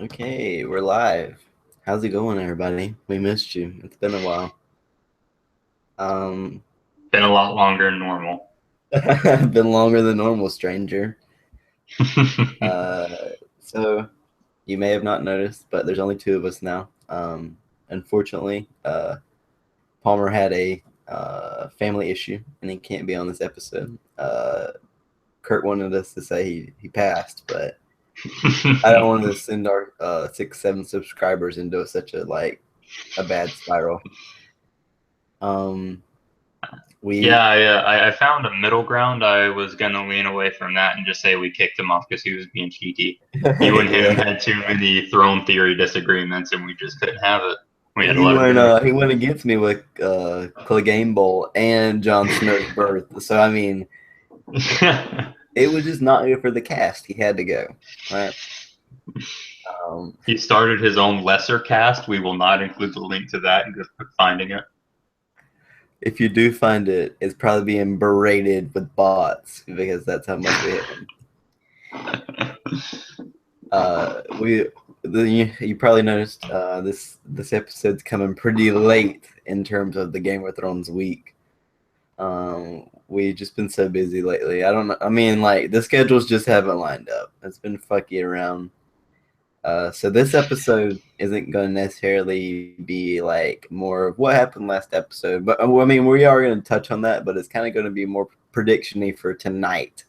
Okay, we're live. How's it going, everybody? We missed you. It's been a while. Um, Been a lot longer than normal. been longer than normal, stranger. Uh, so you may have not noticed, but there's only two of us now. Unfortunately, Palmer had a family issue and he can't be on this episode. Kurt wanted us to say he passed, but I don't want to send our 6, 7 subscribers into such a bad spiral. Um, Yeah, we I found a middle ground. I was gonna lean away from that and just say we kicked him off because he was being cheeky. You and him yeah, had too many throne theory disagreements, and we just couldn't have it. We had to he let him went go. he went against me with Clegane Bowl and Jon Snow's birth. So I mean, it was just not good for the cast. He had to go. Right. Um, He started his own lesser cast. We will not include the link to that and just finding it. if you do find it, it's probably being berated with bots because that's how much we hate him. We you probably noticed this episode's coming pretty late in terms of the Game of Thrones week. We've just been so busy lately. I don't know. I mean, like the schedules just haven't lined up. It's been fucky around. So this episode isn't going to necessarily be like more of what happened last episode, but I mean we are going to touch on that, but it's kind of going to be more prediction-y for tonight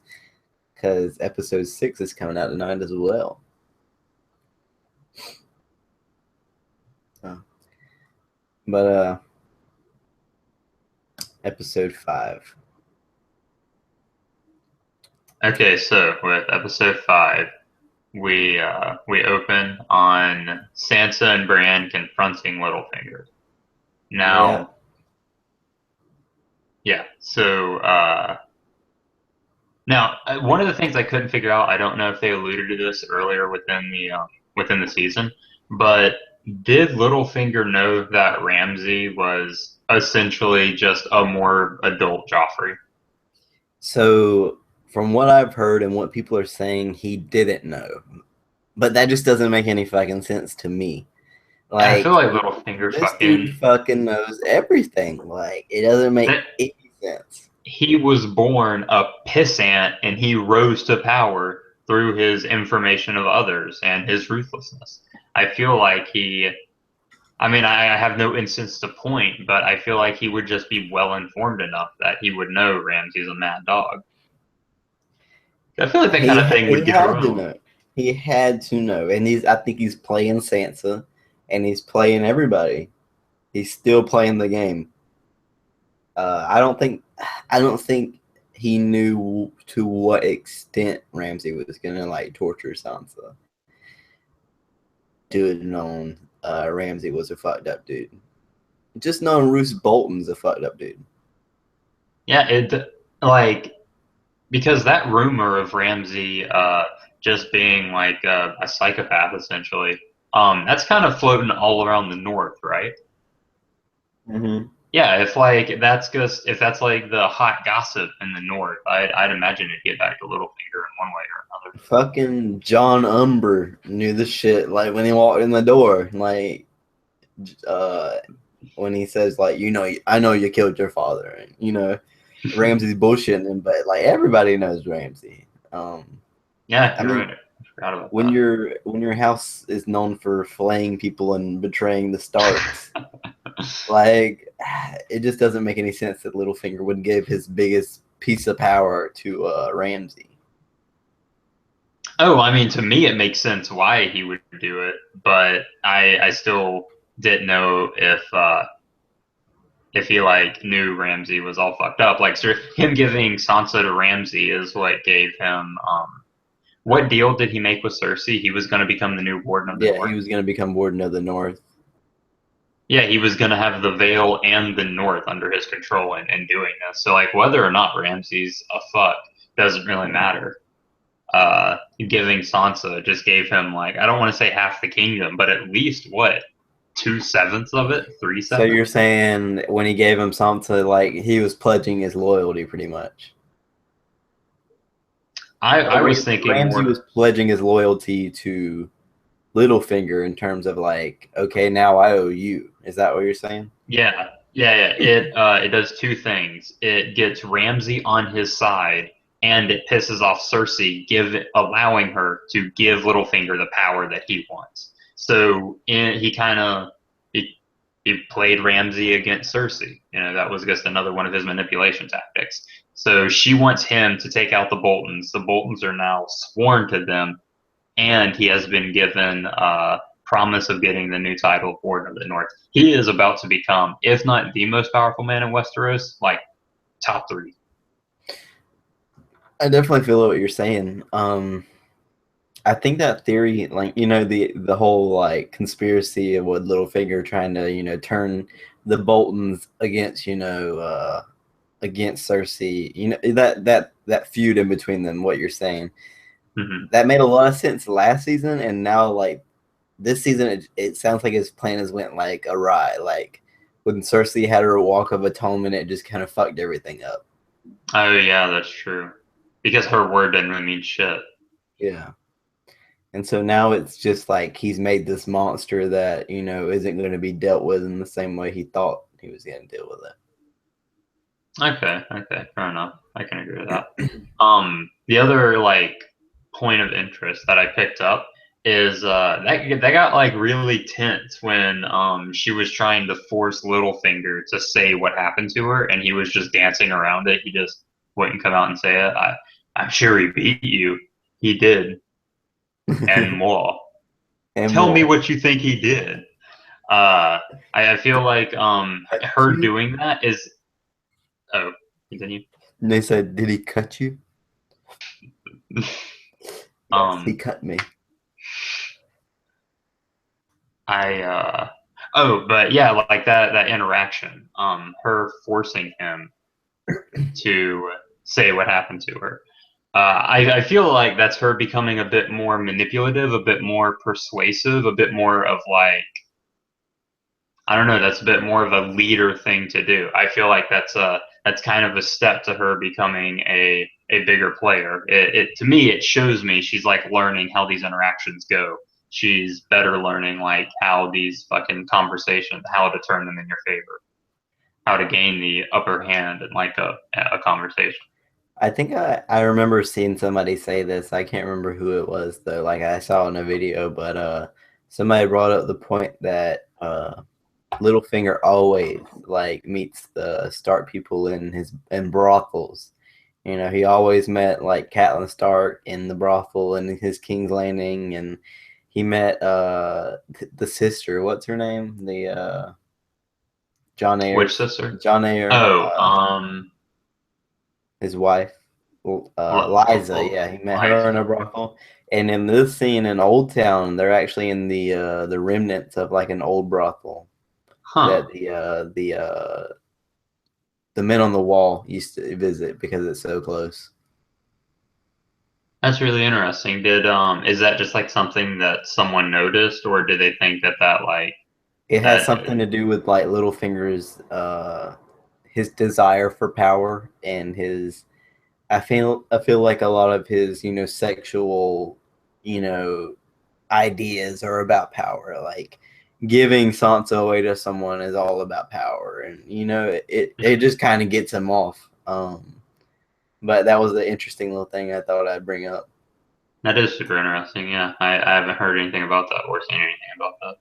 because episode 6 is coming out tonight as well. But episode 5. Okay, so with episode 5, we open on Sansa and Bran confronting Littlefinger. Yeah. Now, yeah. One of the things I couldn't figure out, I don't know if they alluded to this earlier within the season, but did Littlefinger know that Ramsay was essentially just a more adult Joffrey? So from what I've heard and what people are saying, he didn't know. But that just doesn't make any fucking sense to me. I feel Like like Littlefinger this dude fucking fucking knows everything. Like it doesn't make that any sense. he was born a pissant and he rose to power through his information of others and his ruthlessness. I feel like I have no instance to point, but I feel like he would just be well informed enough that he would know Ramsey's a mad dog. I feel like that kind of thing He would get had to around. know. He had to know, and I think he's playing Sansa, and he's playing everybody. He's still playing the game. I don't think he knew to what extent Ramsey was gonna like torture Sansa. Dude, known Ramsey was a fucked up dude. Just knowing Roose Bolton's a fucked up dude. Yeah, it like because that rumor of Ramsey just being like a psychopath essentially, that's kind of floating all around the north, right? Mm-hmm. Yeah, if that's like the hot gossip in the north, I'd imagine it'd get back to Littlefinger in one way or another. Fucking John Umber knew the shit. Like when he walked in the door, like uh, when he says like, I know you killed your father, and Ramsey's bullshitting him, but like everybody knows Ramsey. Yeah, I you're mean, right. I forgot about when your house is known for flaying people and betraying the Starks, that. like it just doesn't make any sense that Littlefinger would give his biggest piece of power to Ramsey. Oh, I mean, to me, it makes sense why he would do it, but I still didn't know if he like knew Ramsey was all fucked up. Like, so him giving Sansa to Ramsey is what gave him. What deal did he make with Cersei? He was going to become the new Warden of the Yeah, North. he was going to become Warden of the North. Yeah, he was going to have the Vale and the North under his control in doing this. So, like, whether or not Ramsey's a fuck doesn't really matter. Giving Sansa just gave him like I don't want to say half the kingdom, but at least what 2/7 of it, three So you're sevenths. saying when he gave him something, like he was pledging his loyalty, pretty much. I was thinking Ramsey more. was pledging his loyalty to Littlefinger in terms of like, okay, now I owe you. Is that what you're saying? Yeah. It does two things. It gets Ramsay on his side, and it pisses off Cersei, allowing her to give Littlefinger the power that he wants. So he played Ramsay against Cersei. That was just another one of his manipulation tactics. So she wants him to take out the Boltons. The Boltons are now sworn to them, and he has been given promise of getting the new title of Warden of the North. He is about to become, if not the most powerful man in Westeros, like top 3. I definitely feel what you're saying. I think that theory, like the whole like conspiracy of what Littlefinger trying to turn the Boltons against against Cersei, that feud in between them. What you're saying, that made a lot of sense last season, and now like this season, it sounds like his plan has went like awry. Like when Cersei had her walk of atonement, it just kind of fucked everything up. Oh yeah, that's true. Because her word didn't really mean shit. Yeah. And so now it's just like he's made this monster that, isn't going to be dealt with in the same way he thought he was going to deal with it. Okay, fair enough. I can agree with that. The other like point of interest that I picked up is that got like really tense when she was trying to force Littlefinger to say what happened to her, and he was just dancing around it. He just wouldn't come out and say it. I'm sure he beat you. He did, and more. And Tell me more. what you think he did. I feel like her doing that is. Oh, continue. And they said, "Did he cut you?" Yes, he cut me. But yeah, like that interaction, her forcing him to say what happened to her. I feel like that's her becoming a bit more manipulative, a bit more persuasive, a bit more of like, I don't know, that's a bit more of a leader thing to do. I feel like that's kind of a step to her becoming a bigger player. To me, it shows me she's like learning how these interactions go. She's better learning like how these fucking conversations, how to turn them in your favor, how to gain the upper hand in like a conversation. I think I remember seeing somebody say this. I can't remember who it was though. Like I saw in a video, but somebody brought up the point that Littlefinger always like meets the Stark people in brothels. He always met like Catelyn Stark in the brothel in his King's Landing, and he met the sister. What's her name? The John Ayers. Which sister? John Ayers. His wife, Liza. Yeah, he met her in a brothel. And in this scene in Old Town, they're actually in the remnants of like an old brothel that the men on the wall used to visit because it's so close. That's really interesting. Is that just like something that someone noticed, or did they think that like it has something to do with like Littlefinger's his desire for power and his I feel like a lot of his sexual ideas are about power, like giving Sansa away to someone is all about power, and it just kind of gets him off. But that was an interesting little thing I thought I'd bring up. That is super interesting. Yeah, I haven't heard anything about that or seen anything about that.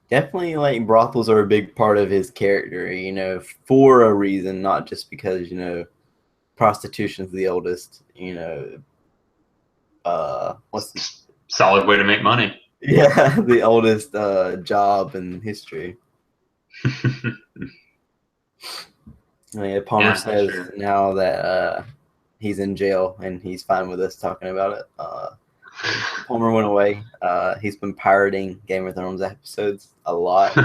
Definitely, like brothels are a big part of his character, for a reason, not just because prostitution's the oldest, what's the solid way to make money? Yeah, the oldest job in history. Palmer says now that he's in jail and he's fine with us talking about it. Palmer went away. He's been pirating Game of Thrones episodes a lot,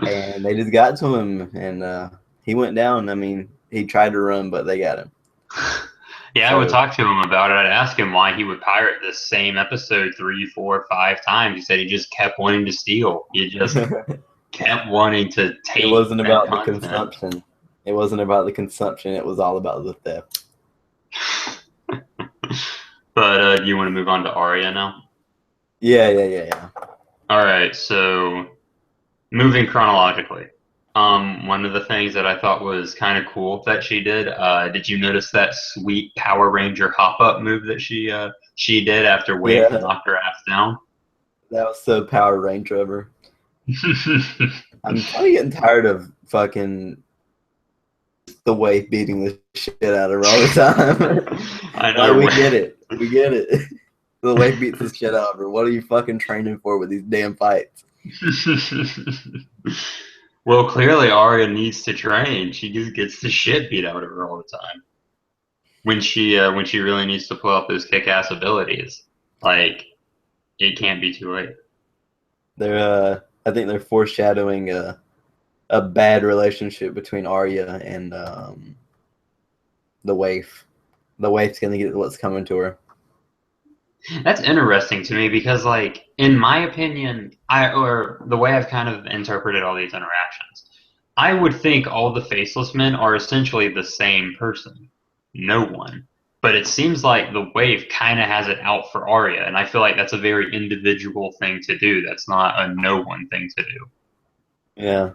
and they just got to him, and he went down. I mean, he tried to run, but they got him. Yeah, I would talk to him about it. I'd ask him why he would pirate this same episode 3, 4, 5 times. He said he just kept wanting to steal. He just kept wanting to take. It wasn't about the consumption. It wasn't about the consumption. It was all about the theft. But do you want to move on to Arya now? Yeah. All right, so moving chronologically, one of the things that I thought was kind of cool that she did you notice that sweet Power Ranger hop up move that she did after Wave Yeah, knocked her ass down? that was so Power Ranger of her. I'm kind of getting tired of fucking the Wave beating the shit out of her all the time. I Like, know. we get it. We get it. The Wave beats the shit out of her. What are you fucking training for with these damn fights? Well, clearly Arya needs to train. She just gets the shit beat out of her all the time. When she really needs to pull out those kick-ass abilities, like it can't be too late. I think they're foreshadowing a bad relationship between Arya and the Waif. The Waif's gonna get what's coming to her. That's interesting to me because, like, in my opinion, or the way I've kind of interpreted all these interactions, I would think all the faceless men are essentially the same person. No one. But it seems like the wave kind of has it out for Arya, and I feel like that's a very individual thing to do. That's not a no one thing to do. Yeah.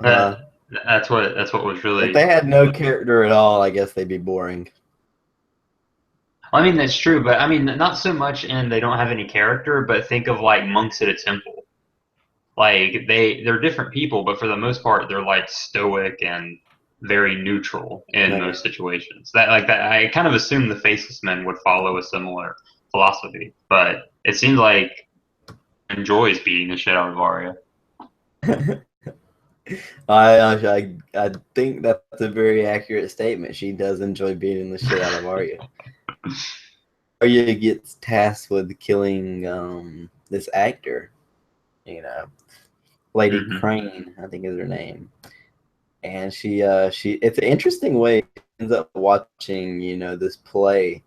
That Uh, that's what was if really. they had no character at all, I guess they'd be boring. I mean, that's true, but I mean, not so much in they don't have any character, but think of like monks at a temple. Like they're different people, but for the most part, they're like stoic and very neutral in No, most yeah. situations. That like that, I kind of assumed the faceless men would follow a similar philosophy, but it seems like enjoys beating the shit out of Arya. I think that's a very accurate statement. She does enjoy beating the shit out of Arya. Arya gets tasked with killing this actor, you know, Lady Hmm. Crane, I think is her name. And she it's an interesting way she ends up watching, this play,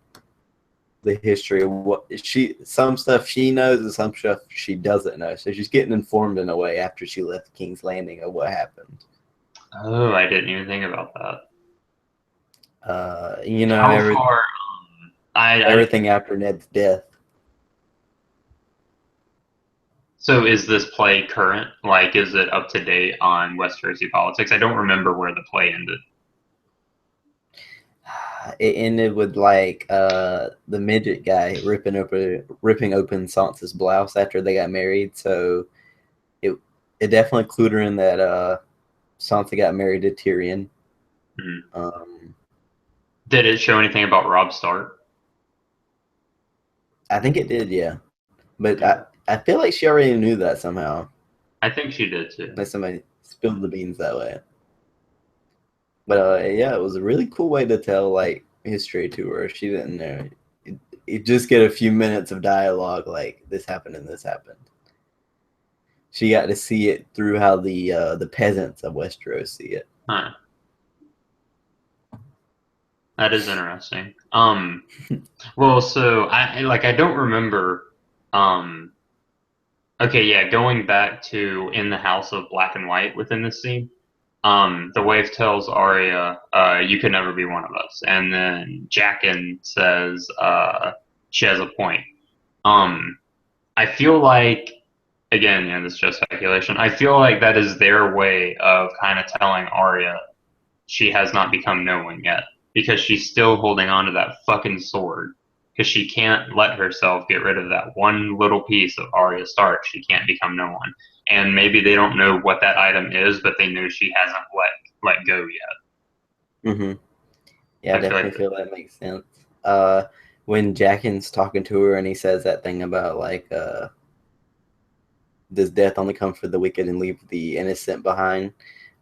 the history of what some stuff she knows and some stuff she doesn't know. So she's getting informed in a way after she left King's Landing of what happened. Oh, I didn't even think about that. Uh, How far? I everything after Ned's death. so is this play current? Like, is it up to date on Westeros politics? I don't remember where the play ended. It ended with like the midget guy ripping open Sansa's blouse after they got married. So it it definitely clued her in that Sansa got married to Tyrion. Mhm. Um, Did it show anything about Robb Stark? I think it did, yeah. But Yeah, I feel like she already knew that somehow. I think she did too. Like somebody spilled the beans that way. But yeah, it was a really cool way to tell like history to her. She didn't know. You just get a few minutes of dialogue like this happened and this happened. She got to see it through how the peasants of Westeros see it. Huh. That is interesting. Well, so I don't remember. Um, okay, yeah, going back to in the House of Black and White within this scene. The wife tells Arya, "You could never be one of us," and then Jaqen says, "She has a point." Um, I feel like, again, yeah, this is just speculation. I feel like that is their way of kind of telling Arya she has not become no one yet because she's still holding on to that fucking sword because she can't let herself get rid of that one little piece of Arya Stark. She can't become no one, and maybe they don't know what that item is, but they know she hasn't let go yet. Mm-hmm. Yeah, I I feel definitely like feel that makes sense. When Jaqen's talking to her and he says that thing about like does death only come for the wicked and leave the innocent behind?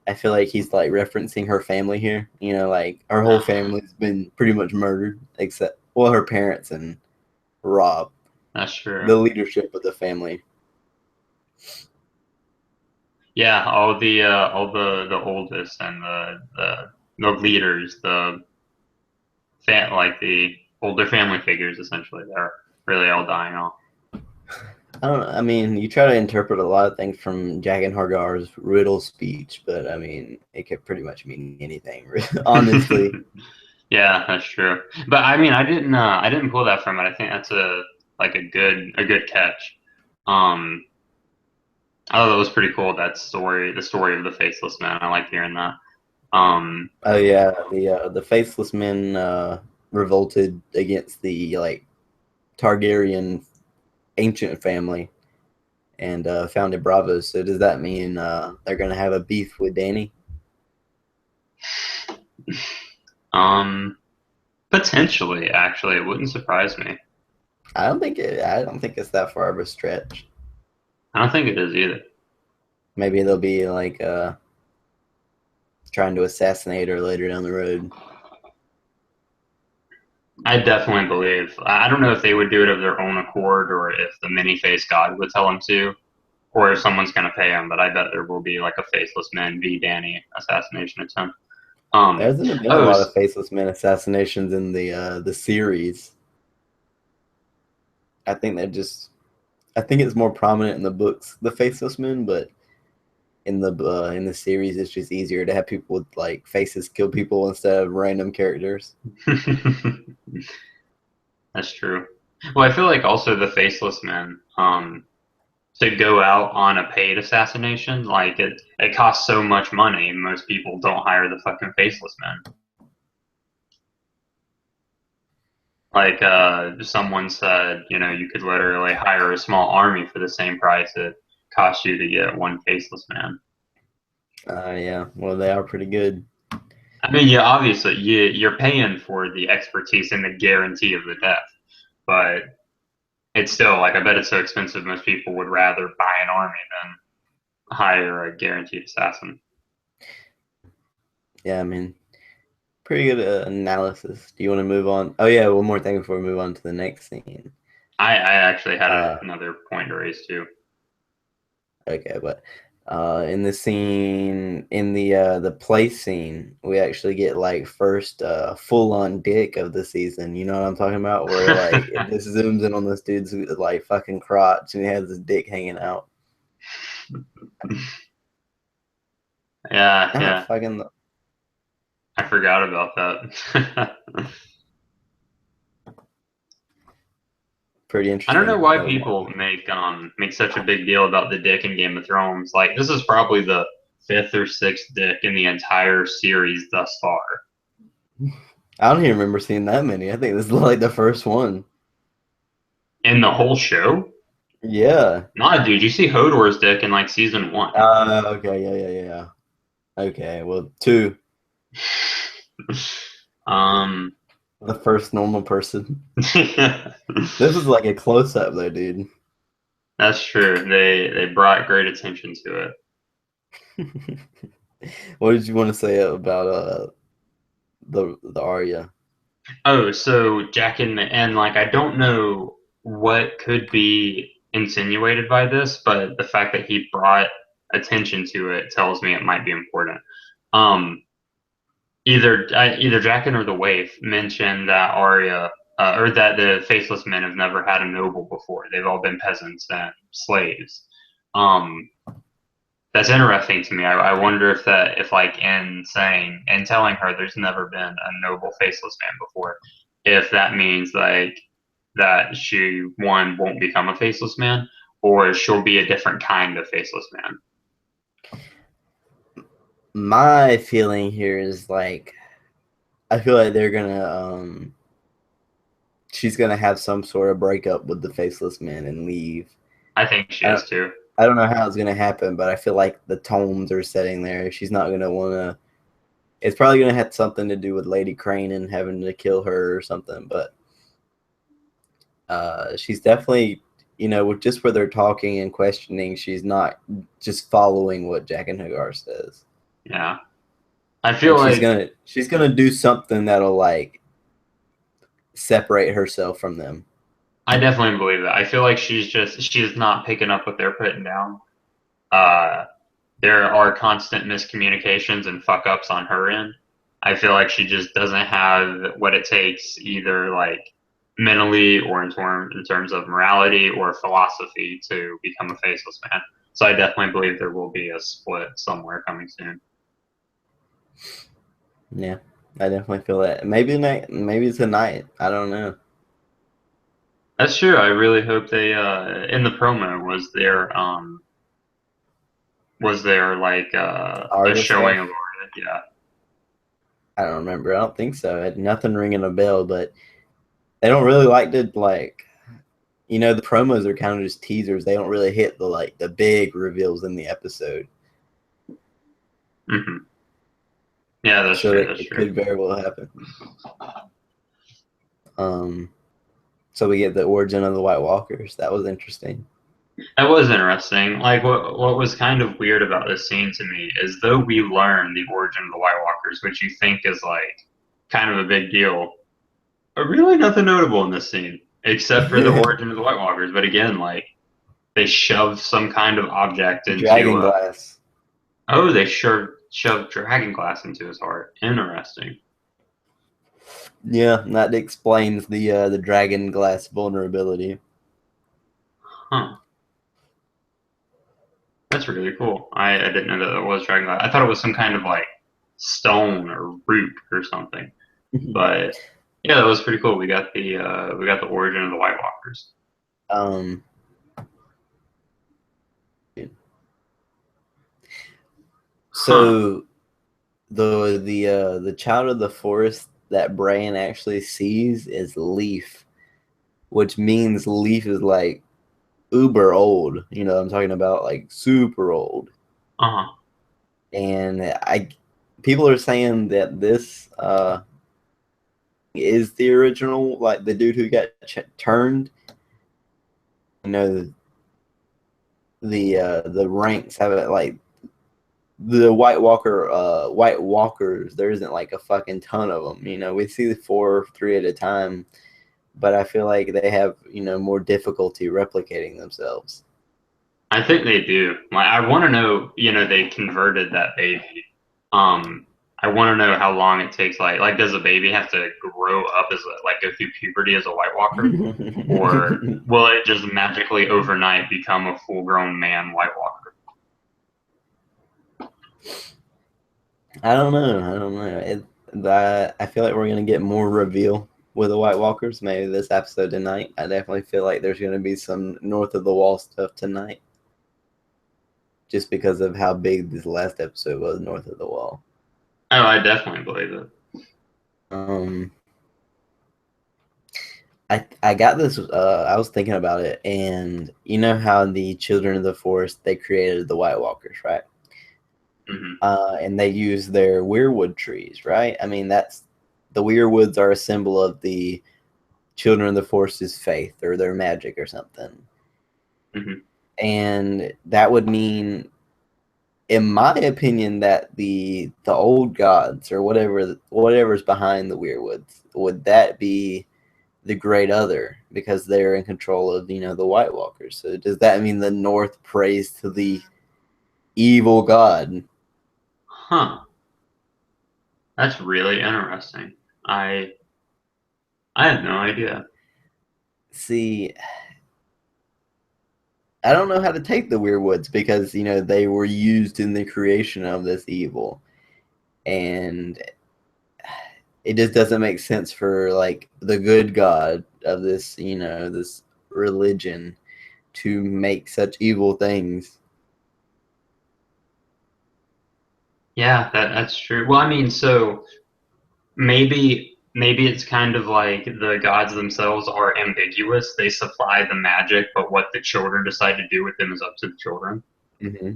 I feel like he's like referencing her family here. Like her whole family's been pretty much murdered, except well, her parents and Rob, that's true. the leadership of the family. Yeah, all the oldest and the leaders, like the older family figures, essentially, they're really all dying off. I don't know. I mean, you try to interpret a lot of things from Jaqen Hargar's riddle speech, but I mean, it could pretty much mean anything, honestly. Yeah, that's true. But I mean, I didn't pull that from it. I think that's a good catch. Um, I thought that was pretty cool. That story, the story of the Faceless Man. I like hearing that. Um, Oh yeah, the faceless men revolted against the like Targaryen ancient family and founded Bravos. So does that mean they're gonna have a beef with Danny? um, Potentially, actually, it wouldn't surprise me. I don't think it's that far of a stretch. I don't think it is either. Maybe they'll be like trying to assassinate her later down the road. I definitely believe. I don't know if they would do it of their own accord or if the many face god would tell them to, or if someone's going to pay them. But I bet there will be like a faceless man v Danny assassination attempt. There's been a Oh, lot of faceless men assassinations in the series. I think they're just I think it's more prominent in the books, the faceless men, but in the series, it's just easier to have people with like faces kill people instead of random characters. that's true. Well, I feel like also the faceless men, to go out on a paid assassination, like it costs so much money. Most people don't hire the fucking faceless men. Like someone said, you could literally hire a small army for the same price it costs you to get one faceless man. Yeah, well, they are pretty good. I mean, yeah, obviously you're paying for the expertise and the guarantee of the death, but it's still like I bet it's so expensive. Most people would rather buy an army than hire a guaranteed assassin. Yeah, I mean, pretty good analysis. Do you want to move on? Oh yeah, one more thing before we move on to the next scene. I actually had Uh, another point to raise too. okay, but in the scene in the play scene, we actually get like first full on dick of the season. You know what I'm talking about? Where like it just zooms in on this dude's like fucking crotch and he has his dick hanging out. Yeah, Ah, yeah, fucking I forgot about that. pretty I don't know interesting. why That was people make such a big deal about the dick in Game of Thrones. Like this is probably the fifth or sixth dick in the entire series thus far. I don't even remember seeing that many. I think this is like the first one. In the whole show? Yeah. Nah, dude, you see Hodor's dick in like season one. Okay. Yeah. Okay. Well, two. um, The first normal person. This is like a close up though, dude. that's true. They brought great attention to it. What did you want to say about the Arya? Oh, so Jack and like I don't know what could be insinuated by this, but the fact that he brought attention to it tells me it might be important. Um, either Jaqen or the Waif mentioned that Arya or that the faceless men have never had a noble before. They've all been peasants and slaves. Um, that's interesting to me. I wonder if like in saying and telling her there's never been a noble faceless man before, if that means like that she one won't become a faceless man, or she'll be a different kind of faceless man. My feeling here is like I feel like they're gonna she's gonna have some sort of breakup with the faceless men and leave. I think she I is don't, too. I don't know how it's gonna happen, but I feel like the tones are setting there. She's not gonna wanna. It's probably gonna have something to do with Lady Crane and having to kill her or something. But she's definitely, with just where they're talking and questioning, she's not just following what Jack and Hagar says, Yeah, I feel and like she's gonna do something that'll like separate herself from them. I definitely believe that. I feel like she's not picking up what they're putting down. Uh, there are constant miscommunications and fuck ups on her end. I feel like she just doesn't have what it takes, either like mentally or in terms of morality or philosophy, to become a faceless man. So I definitely believe there will be a split somewhere coming soon. Yeah, I definitely feel that. Maybe it's a night. I don't know. That's true. I really hope they in the promo was there like a Artist showing stuff. of art. Yeah. I don't remember. I don't think so. I had nothing ringing a bell, but they don't really like to like. The promos are kind of just teasers. They don't really hit the big reveals in the episode. Hmm. Yeah, that's So true. it, That's it true. could very well happen. So we get the origin of the White Walkers. That was interesting. That was interesting. Like what was kind of weird about this scene to me is though we learn the origin of the White Walkers, which you think is like kind of a big deal, but really nothing notable in this scene except for the origin of the White Walkers. But again, like they shoved some kind of object into Dragon glass. oh, they shoved dragon glass into his heart. Interesting. Yeah, that explains the dragon glass vulnerability. Huh. That's really cool. I didn't know that it was dragon glass. I thought it was some kind of like stone or root or something. But yeah, that was pretty cool. We got the origin of the White Walkers. um, Huh. so the child of the forest that Bran actually sees is Leaf, which means Leaf is like uber old. I'm talking about like super old. Uh-huh. And people are saying that this is the original, like the dude who got turned. You know, the ranks have it like the White Walkers. There isn't like a fucking ton of them. We see the 4 3 at a time, but I feel like they have more difficulty replicating themselves. I think they do. Like, I want to know, they converted that baby. Um, I want to know how long it takes. Does a baby have to grow up like go through puberty as a White Walker, or will it just magically overnight become a full-grown man White Walker? I don't know. I don't know. I feel like we're gonna get more reveal with the White Walkers. Maybe this episode tonight. I definitely feel like there's gonna be some north of the wall stuff tonight, just because of how big this last episode was north of the wall. Oh, I definitely believe it. Um, I got this. I was thinking about it, and you know how the Children of the Forest they created the White Walkers, right? Hmm. And they use their weirwood trees, right? I mean, the weirwoods are a symbol of the Children of the Forest's faith or their magic or something. Hmm. And that would mean, in my opinion, that the old gods or whatever's behind the weirwoods, would that be the Great Other, because they're in control of the White Walkers? So does that mean the North prays to the evil god? Huh. That's really interesting. I I had no idea. See, I don't know how to take the weirwoods, because they were used in the creation of this evil, and it just doesn't make sense for like the good god of this religion to make such evil things. Yeah, that's true. Well, I mean, so maybe it's kind of like the gods themselves are ambiguous. They supply the magic, but what the children decide to do with them is up to the children. Hmm.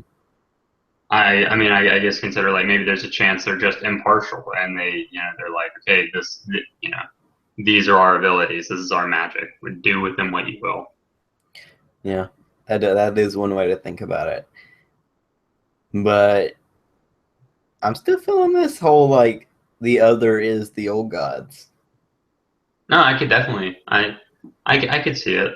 I mean, I guess consider like maybe there's a chance they're just impartial and they're like, okay, these are our abilities. This is our magic. We do with them what you will. Yeah, that is one way to think about it. But I'm still feeling this whole like the other is the old gods. No, I could definitely, I could see it.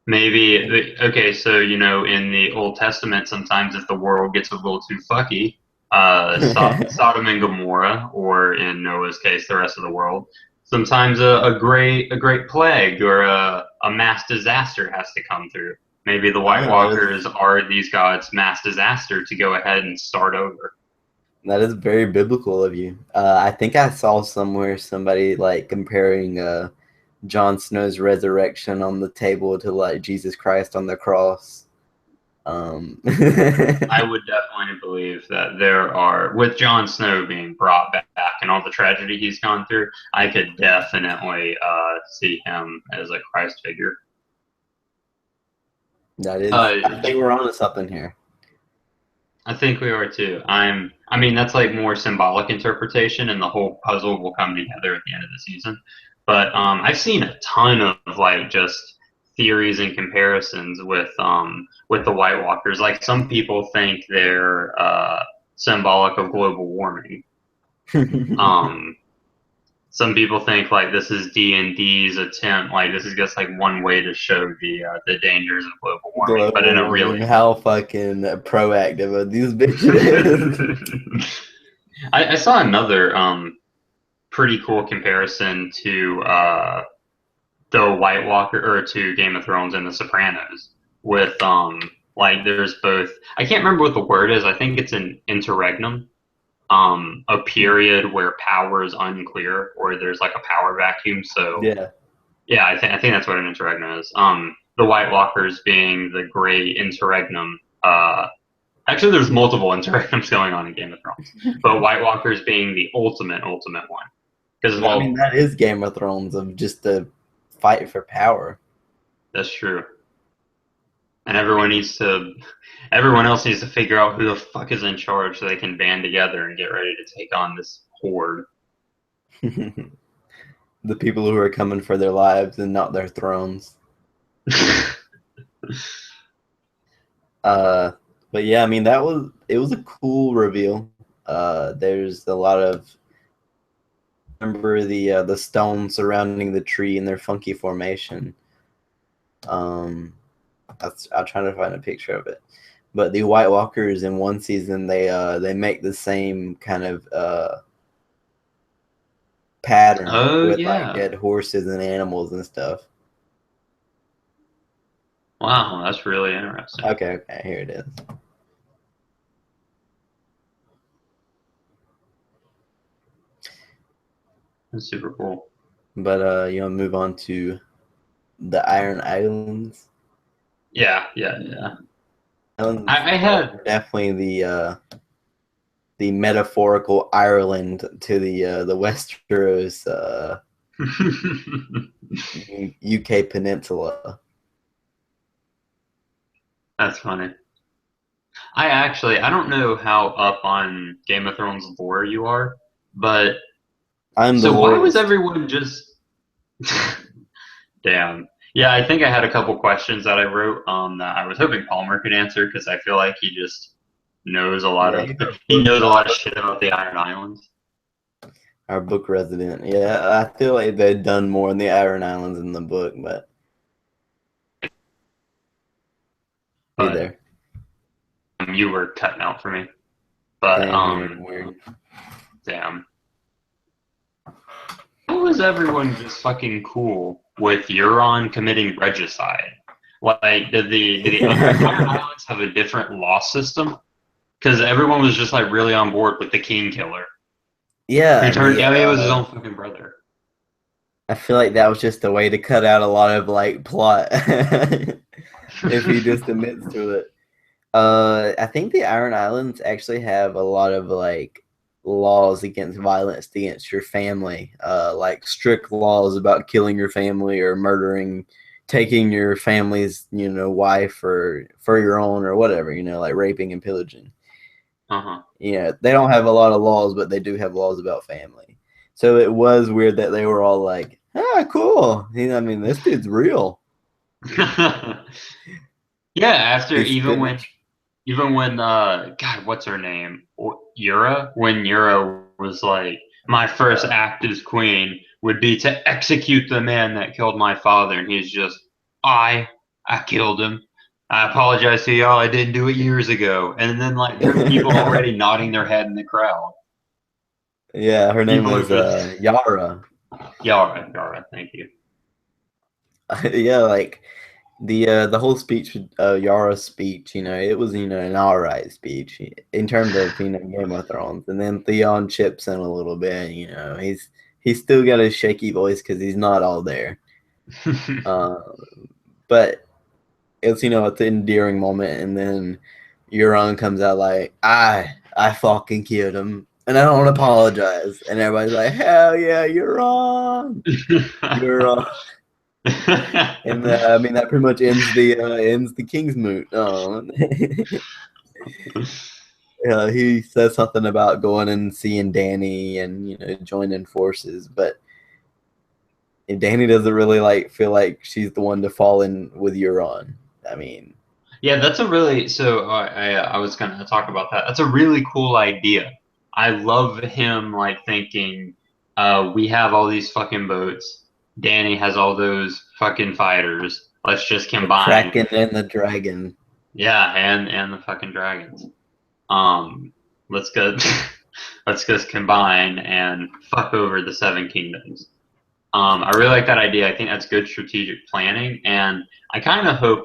Maybe okay, so in the Old Testament, sometimes if the world gets a little too fucky, Sodom and Gomorrah, or in Noah's case, the rest of the world, sometimes a great plague or a mass disaster has to come through. Maybe the White Oh, Walkers are these gods' mass disaster to go ahead and start over. that is very biblical of you. I think I saw somewhere somebody like comparing Jon Snow's resurrection on the table to like Jesus Christ on the cross. I would definitely believe that there are, with Jon Snow being brought back and all the tragedy he's gone through, I could definitely see him as a Christ figure. That is, I think we're on to something here. I think we are too. I mean, that's like more symbolic interpretation, and the whole puzzle will come together at the end of the season. But I've seen a ton of like just theories and comparisons with the White Walkers. Like some people think they're symbolic of global warming. Some people think like this is D&D's attempt, like this is just like one way to show the dangers of global warming, but in a really how fucking proactive are these bitches? I saw another pretty cool comparison to the White Walker or to Game of Thrones and The Sopranos with like there's both, I can't remember what the word is. I think it's an interregnum. A period where power is unclear or there's like a power vacuum. So yeah, I think that's what an interregnum is. The White Walkers being the gray interregnum. Actually, there's multiple interregnums going on in Game of Thrones, but White Walkers being the ultimate one. Because I mean, that is Game of Thrones of just the fight for power. That's true. And everyone else needs to figure out who the fuck is in charge so they can band together and get ready to take on this horde. The people who are coming for their lives and not their thrones. But yeah, I mean, it was a cool reveal. There's a lot of, remember the stones surrounding the tree in their funky formation. I'm trying to find a picture of it. But the White Walkers in one season, they make the same kind of pattern with like dead horses and animals and stuff. Wow, that's really interesting. Okay, here it is. That's super cool. But you want to move on to the Iron Islands? Yeah. I had definitely the metaphorical Ireland to the Westeros UK peninsula. That's funny. I don't know how up on Game of Thrones lore you are, but why was everyone just damn. Yeah, I think I had a couple questions that I wrote that I was hoping Palmer could answer because I feel like he just knows a lot of shit about the Iron Islands. Our book resident. Yeah, I feel like they've done more in the Iron Islands in the book, but there. You were cutting out for me. But weird. Damn. Why was everyone just fucking cool with Euron committing regicide? Like, did the Iron Islands have a different law system? Because everyone was just like really on board with the King Killer. Yeah, it turned out it was his own fucking brother. I feel like that was just a way to cut out a lot of like plot if he just admits to it. I think the Iron Islands actually have a lot of like laws against violence against your family, like strict laws about killing your family or murdering, taking your family's wife or for your own or whatever, like raping and pillaging. Yeah, they don't have a lot of laws, but they do have laws about family. So it was weird that they were all like, cool. I mean, this dude's real. Yeah, after even when God, what's her name? Yura? When Yura was like, my first act as queen would be to execute the man that killed my father, and he's just, I killed him. I apologize to y'all, I didn't do it years ago. And then like there were people already nodding their head in the crowd. Yeah, her name was Yara. Yara, thank you. Yeah, like the whole speech, Yara's speech, it was an alright speech in terms of Game of Thrones. And then Theon chips in a little bit. He's still got a shaky voice because he's not all there. Uh, but it's it's an endearing moment, and then Euron comes out like, I fucking killed him, and I don't apologize, and everybody's like, hell yeah, you're wrong, and I mean that pretty much ends the King's moot. He says something about going and seeing Dany and joining forces, but Dany doesn't really feel like she's the one to fall in with Euron. I mean, Yeah, that's a really so I was gonna talk about that. That's a really cool idea. I love him like thinking, we have all these fucking boats. Danny has all those fucking fighters. Let's just the combine. Kraken and the Dragon. Yeah, and the fucking dragons. Um, let's go let's just combine and fuck over the Seven Kingdoms. I really like that idea. I think that's good strategic planning, and I kind of hope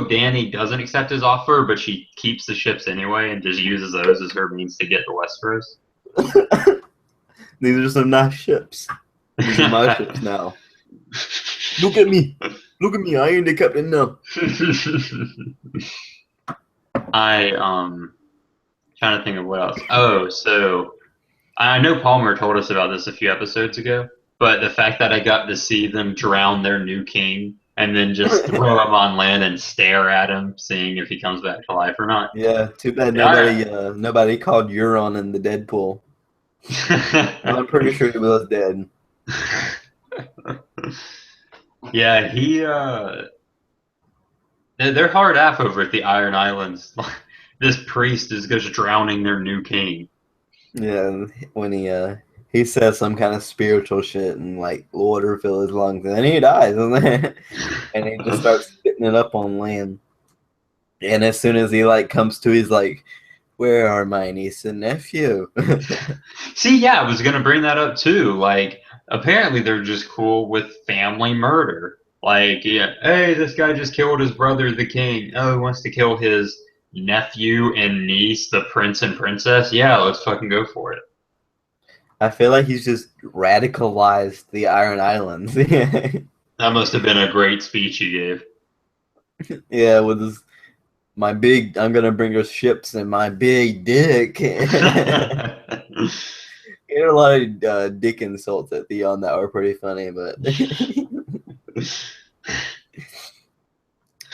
Danny doesn't accept his offer, but she keeps the ships anyway and just uses those as her means to get to Westeros. These are some nice ships. These are my ships now. Look at me. Look at me. I ain't the captain now. I trying to think of what else. Oh, so I know Palmer told us about this a few episodes ago, but the fact that I got to see them drown their new king and then just throw him on land and stare at him, seeing if he comes back to life or not. Yeah, too bad Yeah. nobody called Euron in the Deadpool. I'm pretty sure he was dead. Yeah, they're hard af over at the Iron Islands. This priest is just drowning their new king. Yeah, when he says some kind of spiritual shit and water fill his lungs, and then he dies, and he just starts spitting it up on land. And as soon as he comes to, he's like, "Where are my niece and nephew?" See, yeah, I was gonna bring that up too. Like, apparently they're just cool with family murder. Like, yeah, hey, this guy just killed his brother, the king. Oh, he wants to kill his nephew and niece, the prince and princess. Yeah, let's fucking go for it. I feel like he's just radicalized the Iron Islands. That must have been a great speech he gave. Yeah, with his I'm gonna bring us ships and my big dick. He had a lot of dick insults at Theon that were pretty funny, but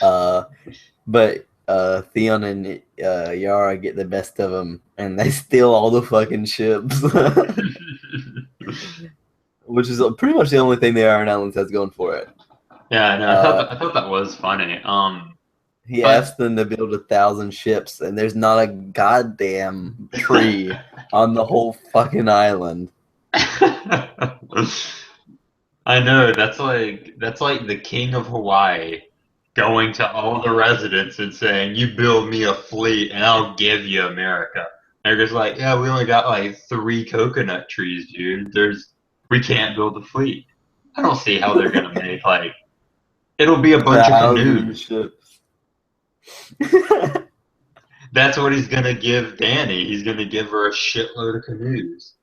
uh, Theon and Yara get the best of him, and they steal all the fucking ships, which is pretty much the only thing the Iron Islands has going for it. Yeah, no, I thought that was funny. He But asked them to build 1,000 ships, and there's not a goddamn tree on the whole fucking island. I know that's like the king of Hawaii going to all the residents and saying, "You build me a fleet, and I'll give you America." And they're just like, "Yeah, we only got like 3 coconut trees, dude. We can't build a fleet." I don't see how they're gonna make it'll be a bunch of 1,000 canoes. ships. That's what he's gonna give Danny. He's gonna give her a shitload of canoes.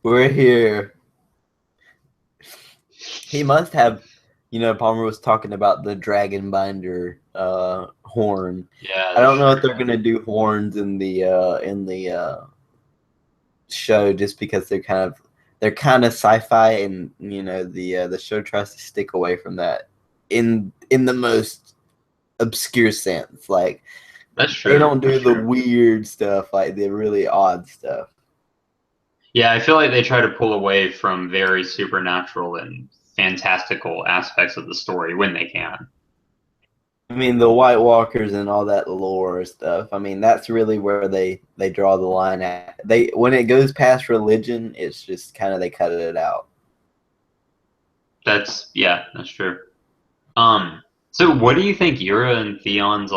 We're here. He must have, Palmer was talking about the dragon binder horn. Yeah, I the don't know if they're sure. gonna do horns in the show just because they're kind of sci-fi, and the show tries to stick away from that in the most obscure sense. Like That's they true. don't do That's the true. weird stuff, like the really odd stuff. Yeah, I feel like they try to pull away from very supernatural and fantastical aspects of the story when they can. I mean, the White Walkers and all that lore stuff. I mean, that's really where they draw the line at. When it goes past religion, it's just kind of they cut it out. That's true. So what do you think Yura and Theon's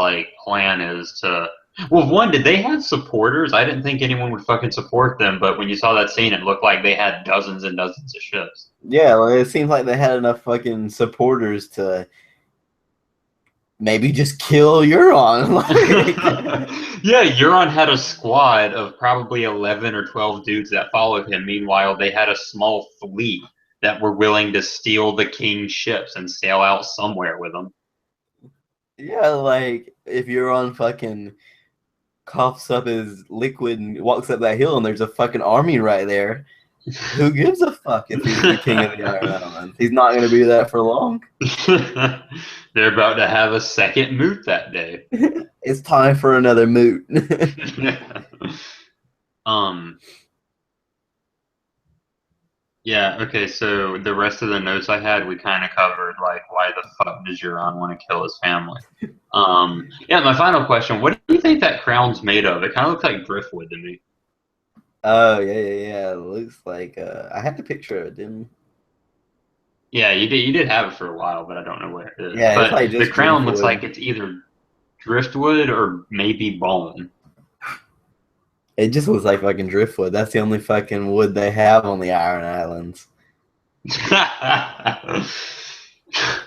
plan is to? Well, one, did they have supporters? I didn't think anyone would fucking support them, but when you saw that scene, it looked like they had dozens and dozens of ships. Yeah, well, it seems like they had enough fucking supporters to maybe just kill Euron. Yeah, Euron had a squad of probably 11 or 12 dudes that followed him. Meanwhile, they had a small fleet that were willing to steal the king's ships and sail out somewhere with them. Yeah, like if you're on fucking coughs up his liquid and walks up that hill and there's a fucking army right there. Who gives a fuck if he's the king of the Iron Islands? He's not going to be that for long. They're about to have a second moot that day. It's time for another moot. Yeah, okay, so the rest of the notes I had, we kind of covered, like, why the fuck does Euron want to kill his family? Yeah, my final question, what do you think that crown's made of? It kind of looks like driftwood to me. Oh, yeah. It looks like, I had the picture of it, didn't Yeah, you did have it for a while, but I don't know where it is. Yeah, it's But like the just crown looks driftwood. like it's either driftwood or maybe bone. It just looks like fucking driftwood. That's the only fucking wood they have on the Iron Islands.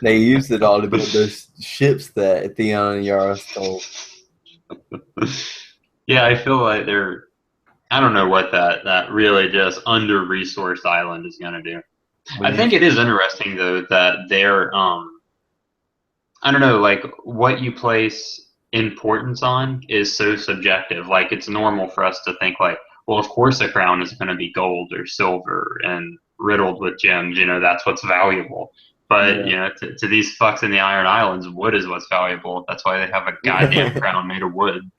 They used it all to build those ships that Theon and Yara stole. Yeah, I feel like I don't know what that really just under-resourced island is going to do. I think it is interesting, though, that they're, I don't know, like, what you place importance on is so subjective. Like, it's normal for us to think, like, well, of course a crown is going to be gold or silver and riddled with gems, that's what's valuable. But, Yeah. To these fucks in the Iron Islands, wood is what's valuable. That's why they have a goddamn crown made of wood.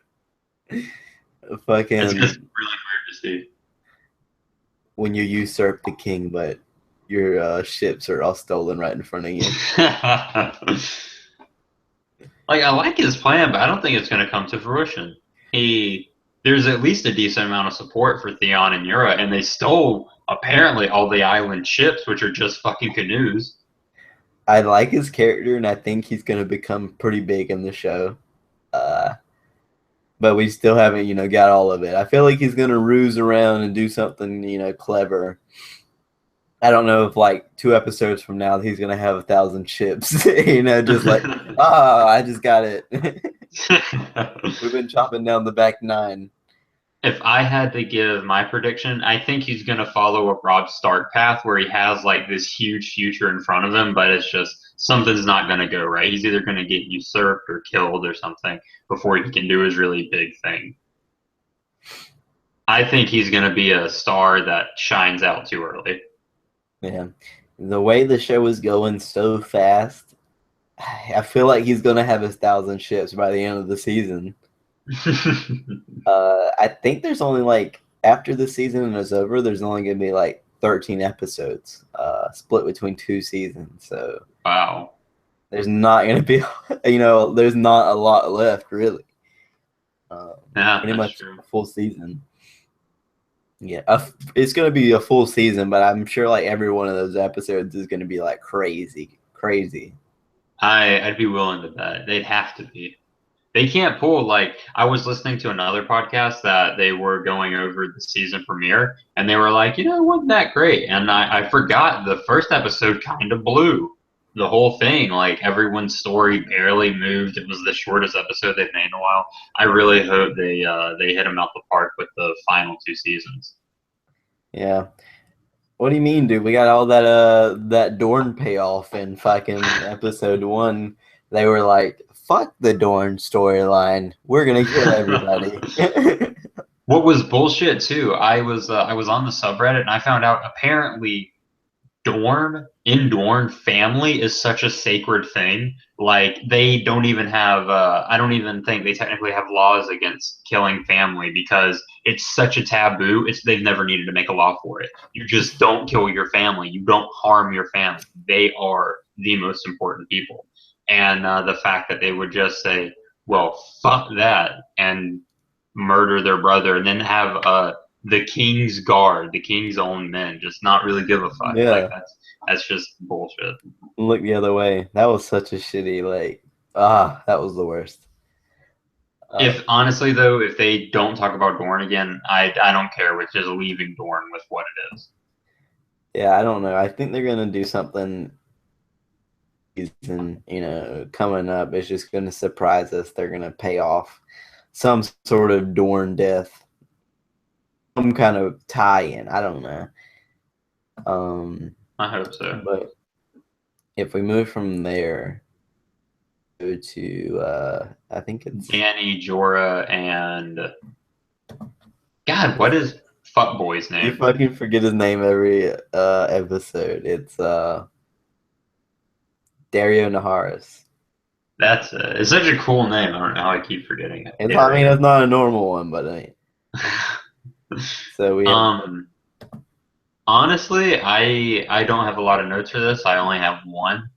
It's just Fucking really weird to see. when you usurp the king, but your ships are all stolen right in front of you. Like, I like his plan, but I don't think it's going to come to fruition. There's at least a decent amount of support for Theon and Yura, and they stole apparently all the island ships, which are just fucking canoes. I like his character, and I think he's going to become pretty big in the show. But we still haven't, got all of it. I feel like he's going to ruse around and do something, clever. I don't know if, like, 2 episodes from now, he's going to have 1,000 ships, just like, I just got it. We've been chopping down the back 9. If I had to give my prediction, I think he's going to follow a Robb Stark path where he has like this huge future in front of him, but it's just something's not going to go right. He's either going to get usurped or killed or something before he can do his really big thing. I think he's going to be a star that shines out too early. Yeah. The way the show is going so fast, I feel like he's going to have 1,000 ships by the end of the season. I think there's only like after the season is over, there's only gonna be like 13 episodes, split between 2 seasons. So wow, there's not gonna be, there's not a lot left really. yeah, pretty much true. a full season. Yeah, it's gonna be a full season, but I'm sure like every one of those episodes is gonna be like crazy. I'd be willing to bet they'd have to be. They can't pull like I was listening to another podcast that they were going over the season premiere and they were like, it wasn't that great. And I forgot the first episode kind of blew the whole thing. Like everyone's story barely moved. It was the shortest episode they've made in a while. I really hope they hit them out the park with the final 2 seasons. Yeah. What do you mean, dude? We got all that Dorne payoff in fucking episode 1. They were like, fuck the Dorne storyline. We're gonna kill everybody. What was bullshit too? I was on the subreddit and I found out apparently Dorne family is such a sacred thing. Like they don't even have I don't even think they technically have laws against killing family because it's such a taboo. They've never needed to make a law for it. You just don't kill your family. You don't harm your family. They are the most important people. And the fact that they would just say, well, fuck that, and murder their brother, and then have the king's guard, the king's own men, just not really give a fuck. Yeah. Like that's just bullshit. Look the other way. That was such a shitty, that was the worst. If honestly though, if they don't talk about Dorne again, I don't care with just leaving Dorne with what it is. Yeah, I don't know. I think they're gonna do something coming up. It's just gonna surprise us. They're gonna pay off some sort of Dorne death. Some kind of tie-in. I don't know. I hope so. But if we move from there, go to I think it's Danny, Jorah, and God, what is Fuckboy's you name? fucking forget his name every episode. It's Dario Naharis. It's such a cool name. I don't know how I keep forgetting it. It's I mean Dario. it's not a normal one, but so we have um, Honestly, I don't have a lot of notes for this. I only have one.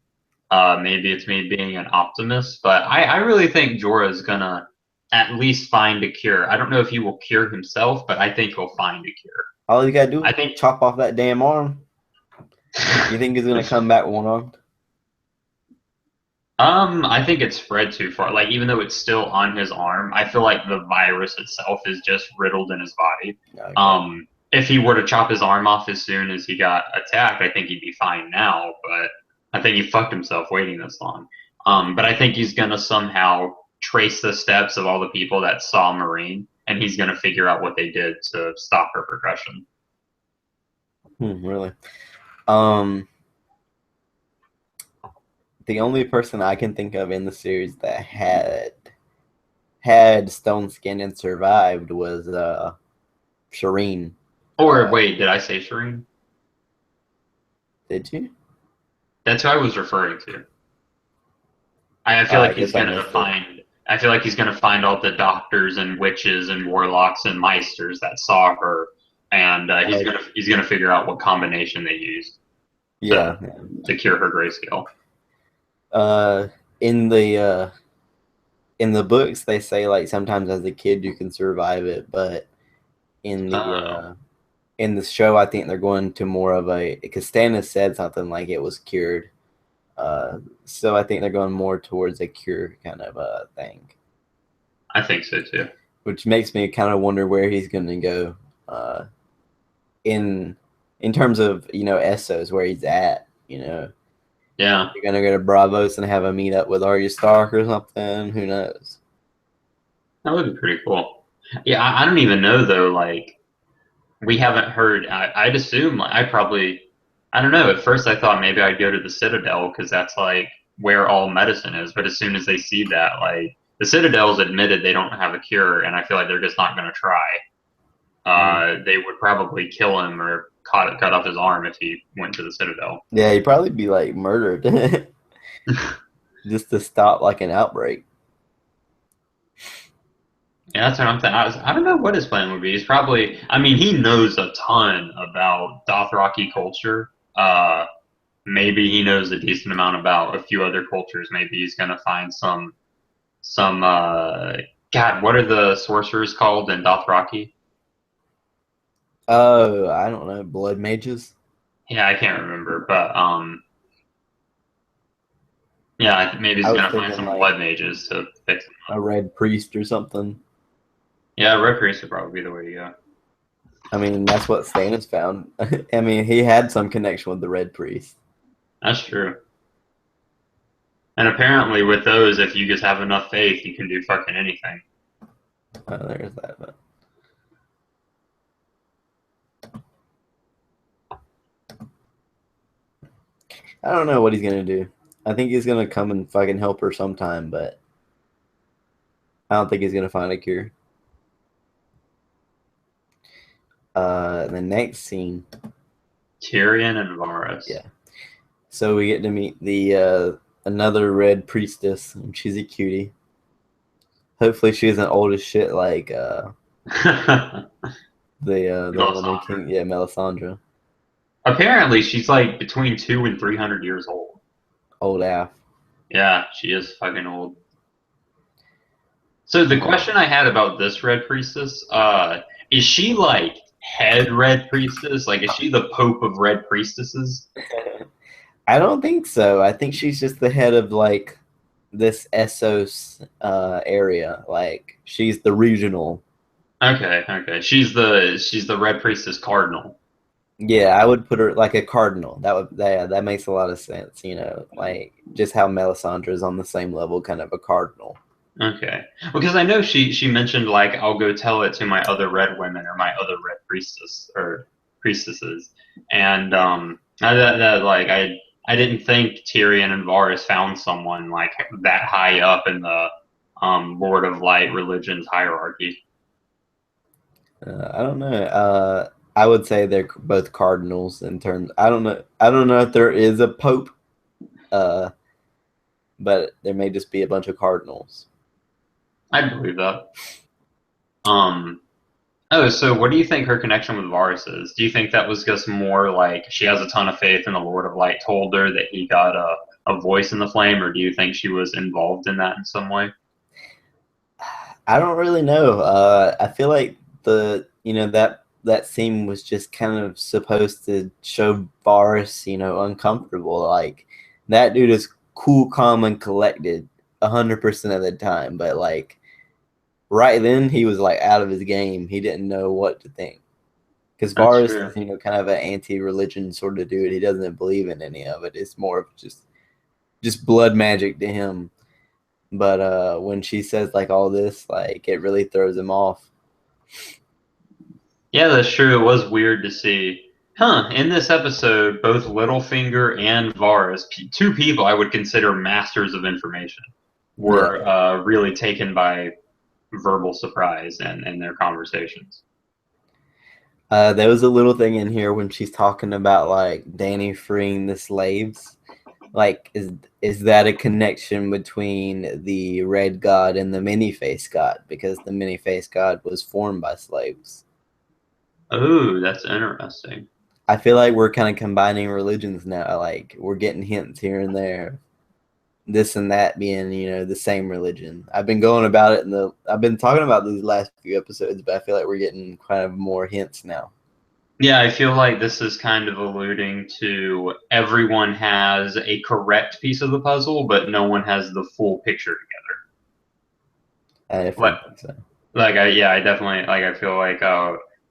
Maybe it's me being an optimist, but I really think Jorah is gonna at least find a cure. I don't know if he will cure himself, but I think he'll find a cure. all you gotta do I is think. chop off that damn arm. You think he's gonna come back one armed? I think it's spread too far. Like, even though it's still on his arm, I feel like the virus itself is just riddled in his body. Okay. If he were to chop his arm off as soon as he got attacked, I think he'd be fine now. But I think he fucked himself waiting this long. But I think he's gonna somehow trace the steps of all the people that saw Marine, and he's gonna figure out what they did to stop her progression. Really? Um, the only person I can think of in the series that had stone skin and survived was Shireen. Or wait, did I say Shireen? Did you? That's who I was referring to. I feel like I he's guess I gonna missed it. find. I feel like he's gonna find all the doctors and witches and warlocks and meisters that saw her, and he's gonna figure out what combination they used Yeah. to to cure her grayscale. Uh, in the uh, in the books, they say like sometimes as a kid you can survive it, but in the Oh, uh, in the show, I think they're going to more of a because Stannis said something like it was cured. So I think they're going more towards a cure kind of a thing, I think so too. which makes me kind of wonder where he's going to go uh, in in terms of Essos where he's at. Yeah, You're gonna go to Bravos and have a meet up with Arya Stark or something. Who knows? that would be pretty cool. Yeah, I don't even know though. Like, we haven't heard. I'd assume I probably. I don't know. At first, I thought maybe I'd go to the Citadel because that's like where all medicine is. But as soon as they see that, like the Citadel's admitted they don't have a cure, and I feel like they're just not going to try. They would probably kill him or cut off his arm if he went to the Citadel. Yeah, he'd probably be like murdered just to stop like an outbreak. Yeah, that's what I'm thinking. I don't know what his plan would be. He's probably, I mean, he knows a ton about Dothraki culture. Maybe he knows a decent amount about a few other cultures. Maybe he's gonna find some. God, what are the sorcerers called in Dothraki? Oh, I don't know, blood mages. Yeah, I can't remember, but yeah, maybe I he's was gonna find thinking some like blood mages to fix him. a red priest or something. Yeah, Red Priest would probably be the way to go. I mean, that's what Stannis found. I mean, he had some connection with the red priest. That's true. And apparently, with those, if you just have enough faith, you can do fucking anything. There's that. But I don't know what he's gonna do. I think he's gonna come and fucking help her sometime, but I don't think he's gonna find a cure. The next scene, Tyrion and Varys. yeah. So we get to meet the another red priestess. And she's a cutie. Hopefully, she isn't old as shit like the woman Melisandre. king. Yeah, Melisandre, Apparently, she's like between 200 and 300 years old. old af. Yeah, she is fucking old. So the question I had about this Red Priestess, is she like head Red Priestess? Like, is she the Pope of Red Priestesses? I don't think so. I think she's just the head of like this Essos area. Like she's the regional. Okay, okay. She's the Red Priestess Cardinal. Yeah, I would put her like a cardinal. That makes a lot of sense. Like just how Melisandre is on the same level, kind of a cardinal. Okay. Because I know she mentioned like I'll go tell it to my other red women or my other red priestesses, and I didn't think Tyrion and Varys found someone like that high up in the Lord of Light religion's hierarchy. I don't know. I would say they're both cardinals in terms. I don't know. I don't know if there is a pope, uh, but there may just be a bunch of cardinals. I believe that. Um, oh, so what do you think her connection with Varys is? Do you think that was just more like she has a ton of faith in the Lord of Light told her that he got a voice in the flame, or do you think she was involved in that in some way? I don't really know. I feel like that scene was just kind of supposed to show Varys, uncomfortable. Like that dude is cool, calm, and collected 100% of the time, but like right then he was like out of his game. He didn't know what to think because That's Varys true. is kind of an anti-religion sort of dude. He doesn't believe in any of it. It's more of just blood magic to him. But when she says like all this, like it really throws him off. Yeah, that's true. It was weird to see. Huh, in this episode, both Littlefinger and Varys, two people I would consider masters of information, Yeah. were really taken by verbal surprise and their conversations. There was a little thing in here when she's talking about like Danny freeing the slaves. Like, is that a connection between the Red God and the Many Face God? Because the Many Face God was formed by slaves. Oh, that's interesting. I feel like we're kind of combining religions now. Like we're getting hints here and there, this and that being the same religion. I've been going about it I've been talking about these last few episodes, but I feel like we're getting kind of more hints now. Yeah, I feel like this is kind of alluding to everyone has a correct piece of the puzzle, but no one has the full picture I together. definitely think so. I definitely I feel like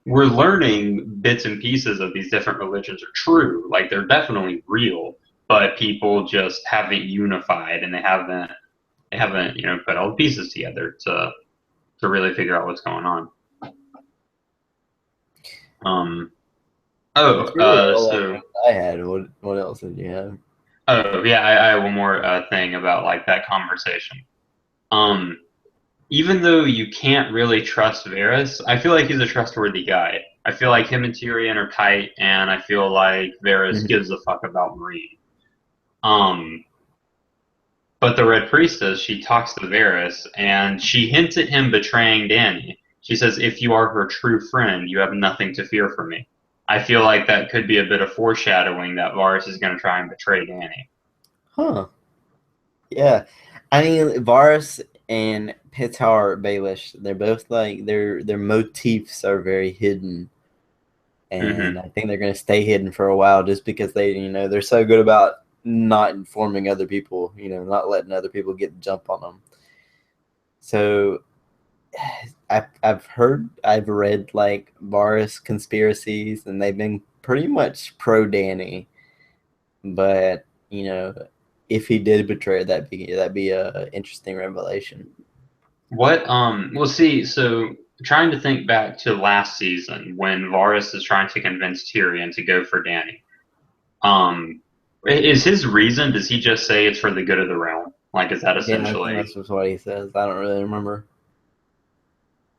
we're learning bits and pieces of these different religions are true. Like they're definitely real, but people just haven't unified and they haven't put all the pieces together to really figure out what's going on. Um. Oh. That's really all So. I had. What else did you have? Oh yeah. I have one more thing about like that conversation. Um. Even though you can't really trust Varys, I feel like he's a trustworthy guy. I feel like him and Tyrion are tight, and I feel like Varys Mhm. gives a fuck about Marine. Um, but the Red Priestess, she talks to Varys, and she hints at him betraying Dany. She says, "If you are her true friend, you have nothing to fear from me." I feel like that could be a bit of foreshadowing that Varys is going to try and betray Dany. Huh. Yeah. I mean, Varys and Pitar Baelish, they're both like their motifs are very hidden, and Hmm. I think they're going to stay hidden for a while just because they're so good about not informing other people, not letting other people get the jump on them. So I've read like Varys conspiracies, and they've been pretty much pro Danny. But if he did betray, that'd be a interesting revelation. What we'll see. So trying to think back to last season when Varys is trying to convince Tyrion to go for Dany. Um, is his reason? Does he just say it's for the good of the realm? Like, is that Yeah, I think essentially? that's just what he says. I don't really remember.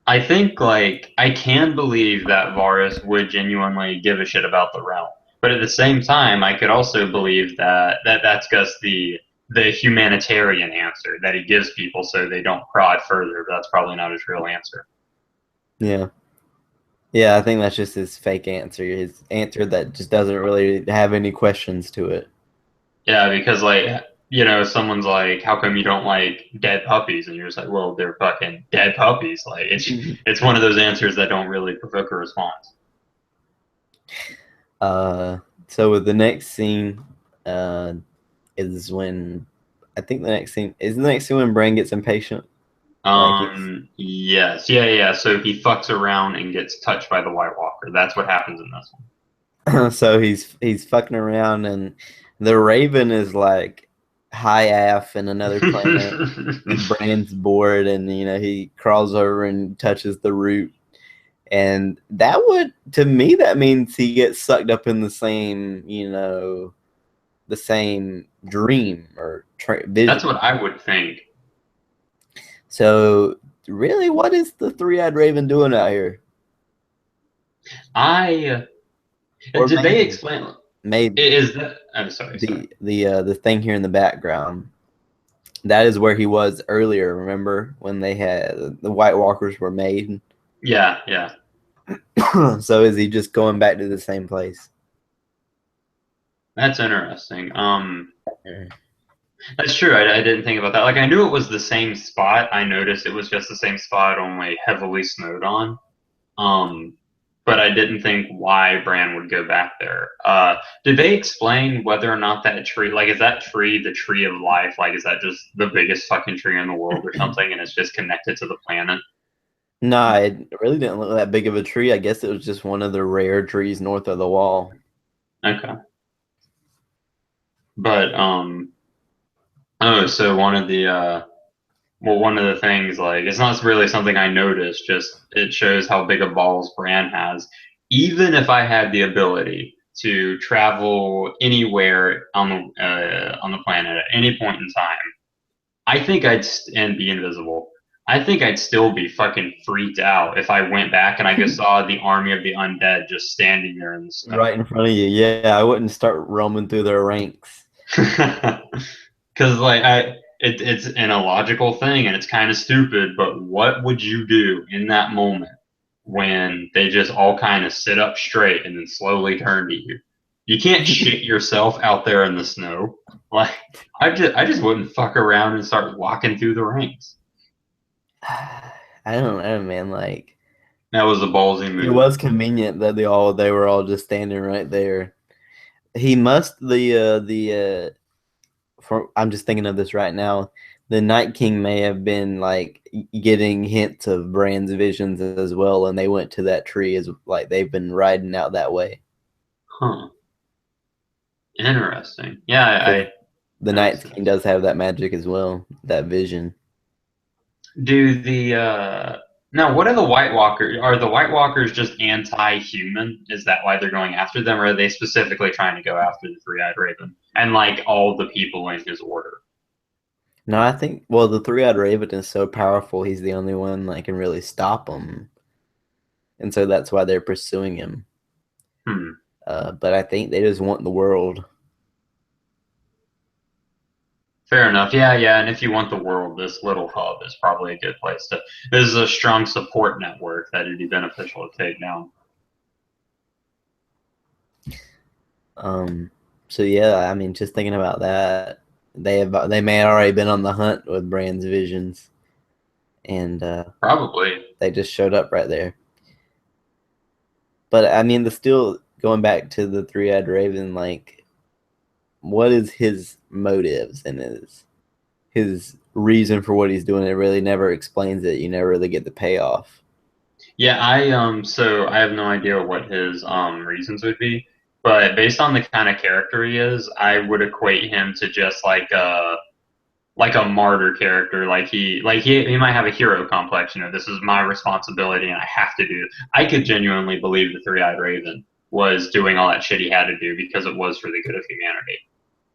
I think like I can believe that Varys would genuinely give a shit about the realm, but at the same time, I could also believe that's just the humanitarian answer that he gives people so they don't prod further. But that's probably not his real answer. Yeah. Yeah, I think that's just his fake answer. His answer that just doesn't really have any questions to it. Yeah, because someone's like, "How come you don't like dead puppies?" And you're just like, "Well, they're fucking dead puppies." Like it's one of those answers that don't really provoke a response. Uh, so with the next scene, uh, is when I think the next scene when Bran gets impatient. Like he's Yes, yeah, yeah. So he fucks around and gets touched by the White Walker. That's what happens in this so he's fucking around, and the Raven is like high af in another planet, one. and Bran's bored, and he crawls over and touches the root, And that would, to me, that means he gets sucked up in the same, the same dream or That's vision. what I would think. So, really, what is the three-eyed raven doing out here? I Or did they maybe, explain? maybe Is that? I'm sorry. Sorry. the thing here in the background. That is where he was earlier. Remember when they had the White Walkers were made? Yeah, yeah. So is he just going back to the same place? That's interesting. That's true. I didn't think about that. Like I knew it was the same spot. I noticed it was just the same spot, only heavily snowed on. Um, but I didn't think why Bran would go back there. Did they explain whether or not that tree, like, is that tree the tree of life? Like, is that just the biggest fucking tree in the world or something, and it's just connected to the planet? No, it really didn't look that big of a tree. I guess it was just one of the rare trees north of the wall. Okay. But oh, so one of the things, like, it's not really something I noticed, just it shows how big of balls Bran has. Even if I had the ability to travel anywhere on the planet at any point in time, I think and be invisible. I think I'd still be fucking freaked out if I went back and I just saw the army of the undead just standing there in the snow. Right in front of you. Yeah, I wouldn't start roaming through their ranks. Because like it's an illogical thing and it's kind of stupid, but what would you do in that moment when they just all kind of sit up straight and then slowly turn to you? You can't shit yourself out there in the snow. Like I just wouldn't fuck around and start walking through the ranks. I don't know, man. Like That was a ballsy it move. was convenient that they were all just standing right there. He must for I'm just thinking of this right now. The Night King may have been like getting hints of Bran's visions as well, and they went to that tree as like they've been riding out that way Huh. Interesting. Yeah, because I the that makes Night King sense. does have that magic as well, that vision. Do the now what are the White Walkers? Are the White Walkers just anti-human? Is that why they're going after them, or are they specifically trying to go after the Three-Eyed Raven and like all the people in his order? No, I think well the three-eyed raven is so powerful. He's the only one that can really stop him, and so that's why they're pursuing him. Hmm. But I think they just want the world. Fair enough. Yeah, yeah. And if you want the world, this little hub is probably a good place to. This is a strong support network that would be beneficial to take down. Um, so yeah, I mean, just thinking about that, they may have already been on the hunt with Bran's visions, and Probably. they just showed up right there. But I mean, the still going back to the three-eyed raven, like, what is his motives and his reason for what he's doing? It really never explains it. You never really get the payoff. Yeah, so I have no idea what his reasons would be, but based on the kind of character he is, I would equate him to just like a martyr character. He might have a hero complex, this is my responsibility and I have to do. I could genuinely believe the Three-Eyed Raven was doing all that shit he had to do because it was for the good of humanity.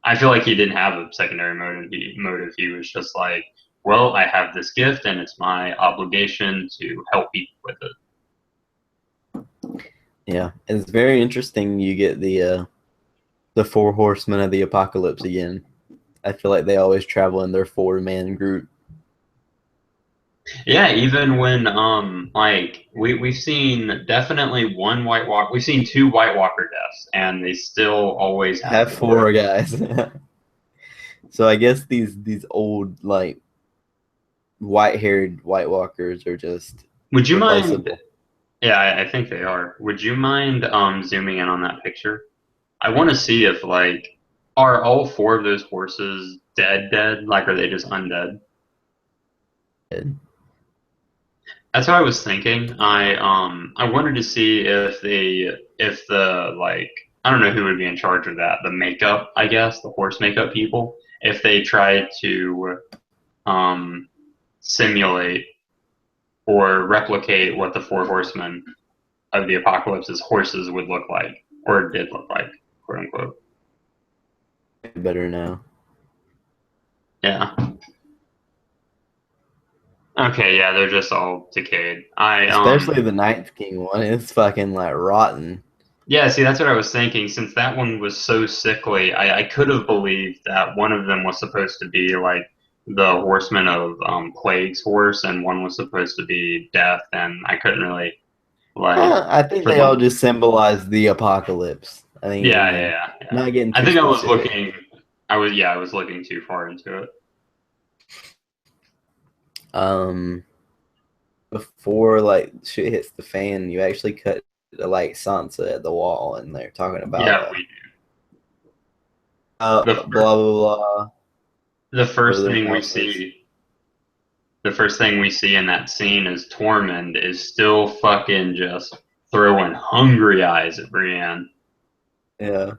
I feel like he didn't have a secondary motive. He was just like, well, I have this gift and it's my obligation to help people with it. Yeah, it's very interesting. You get the four horsemen of the apocalypse again. I feel like they always travel in their four-man group. Yeah, even when like we've seen definitely we've seen two White Walker deaths, and they still always have Have four. four guys. So I guess these old like white-haired White Walkers are just Would you mind? replaceable. Yeah, I think they are. Would you mind zooming in on that picture? I want to see if like are all four of those horses dead? Like are they just undead? That's what I was thinking. I wanted to see if the like I don't know who would be in charge of that. The makeup, I guess, the horse makeup people, if they tried to um simulate or replicate what the four horsemen of the apocalypse's horses would look like, or did look like, quote unquote. Better now. Yeah. Okay, yeah, they're just all decayed. Especially the Ninth King one. It's fucking like rotten. Yeah, see, that's what I was thinking. Since that one was so sickly, I could have believed that one of them was supposed to be like the horseman of Plague's horse, and one was supposed to be death, and I couldn't really like I think for they all the just symbolize the apocalypse. I think, yeah, yeah, yeah, yeah. not getting I too think I was specific. looking. I was looking too far into it. Um, before like shit hits the fan, you actually cut like Sansa at the wall, and they're talking about Yeah, we blah the blah blah. the What are first their thing we houses? see the first thing we see in that scene is Tormund is still fucking just throwing hungry eyes at Brienne. Yeah,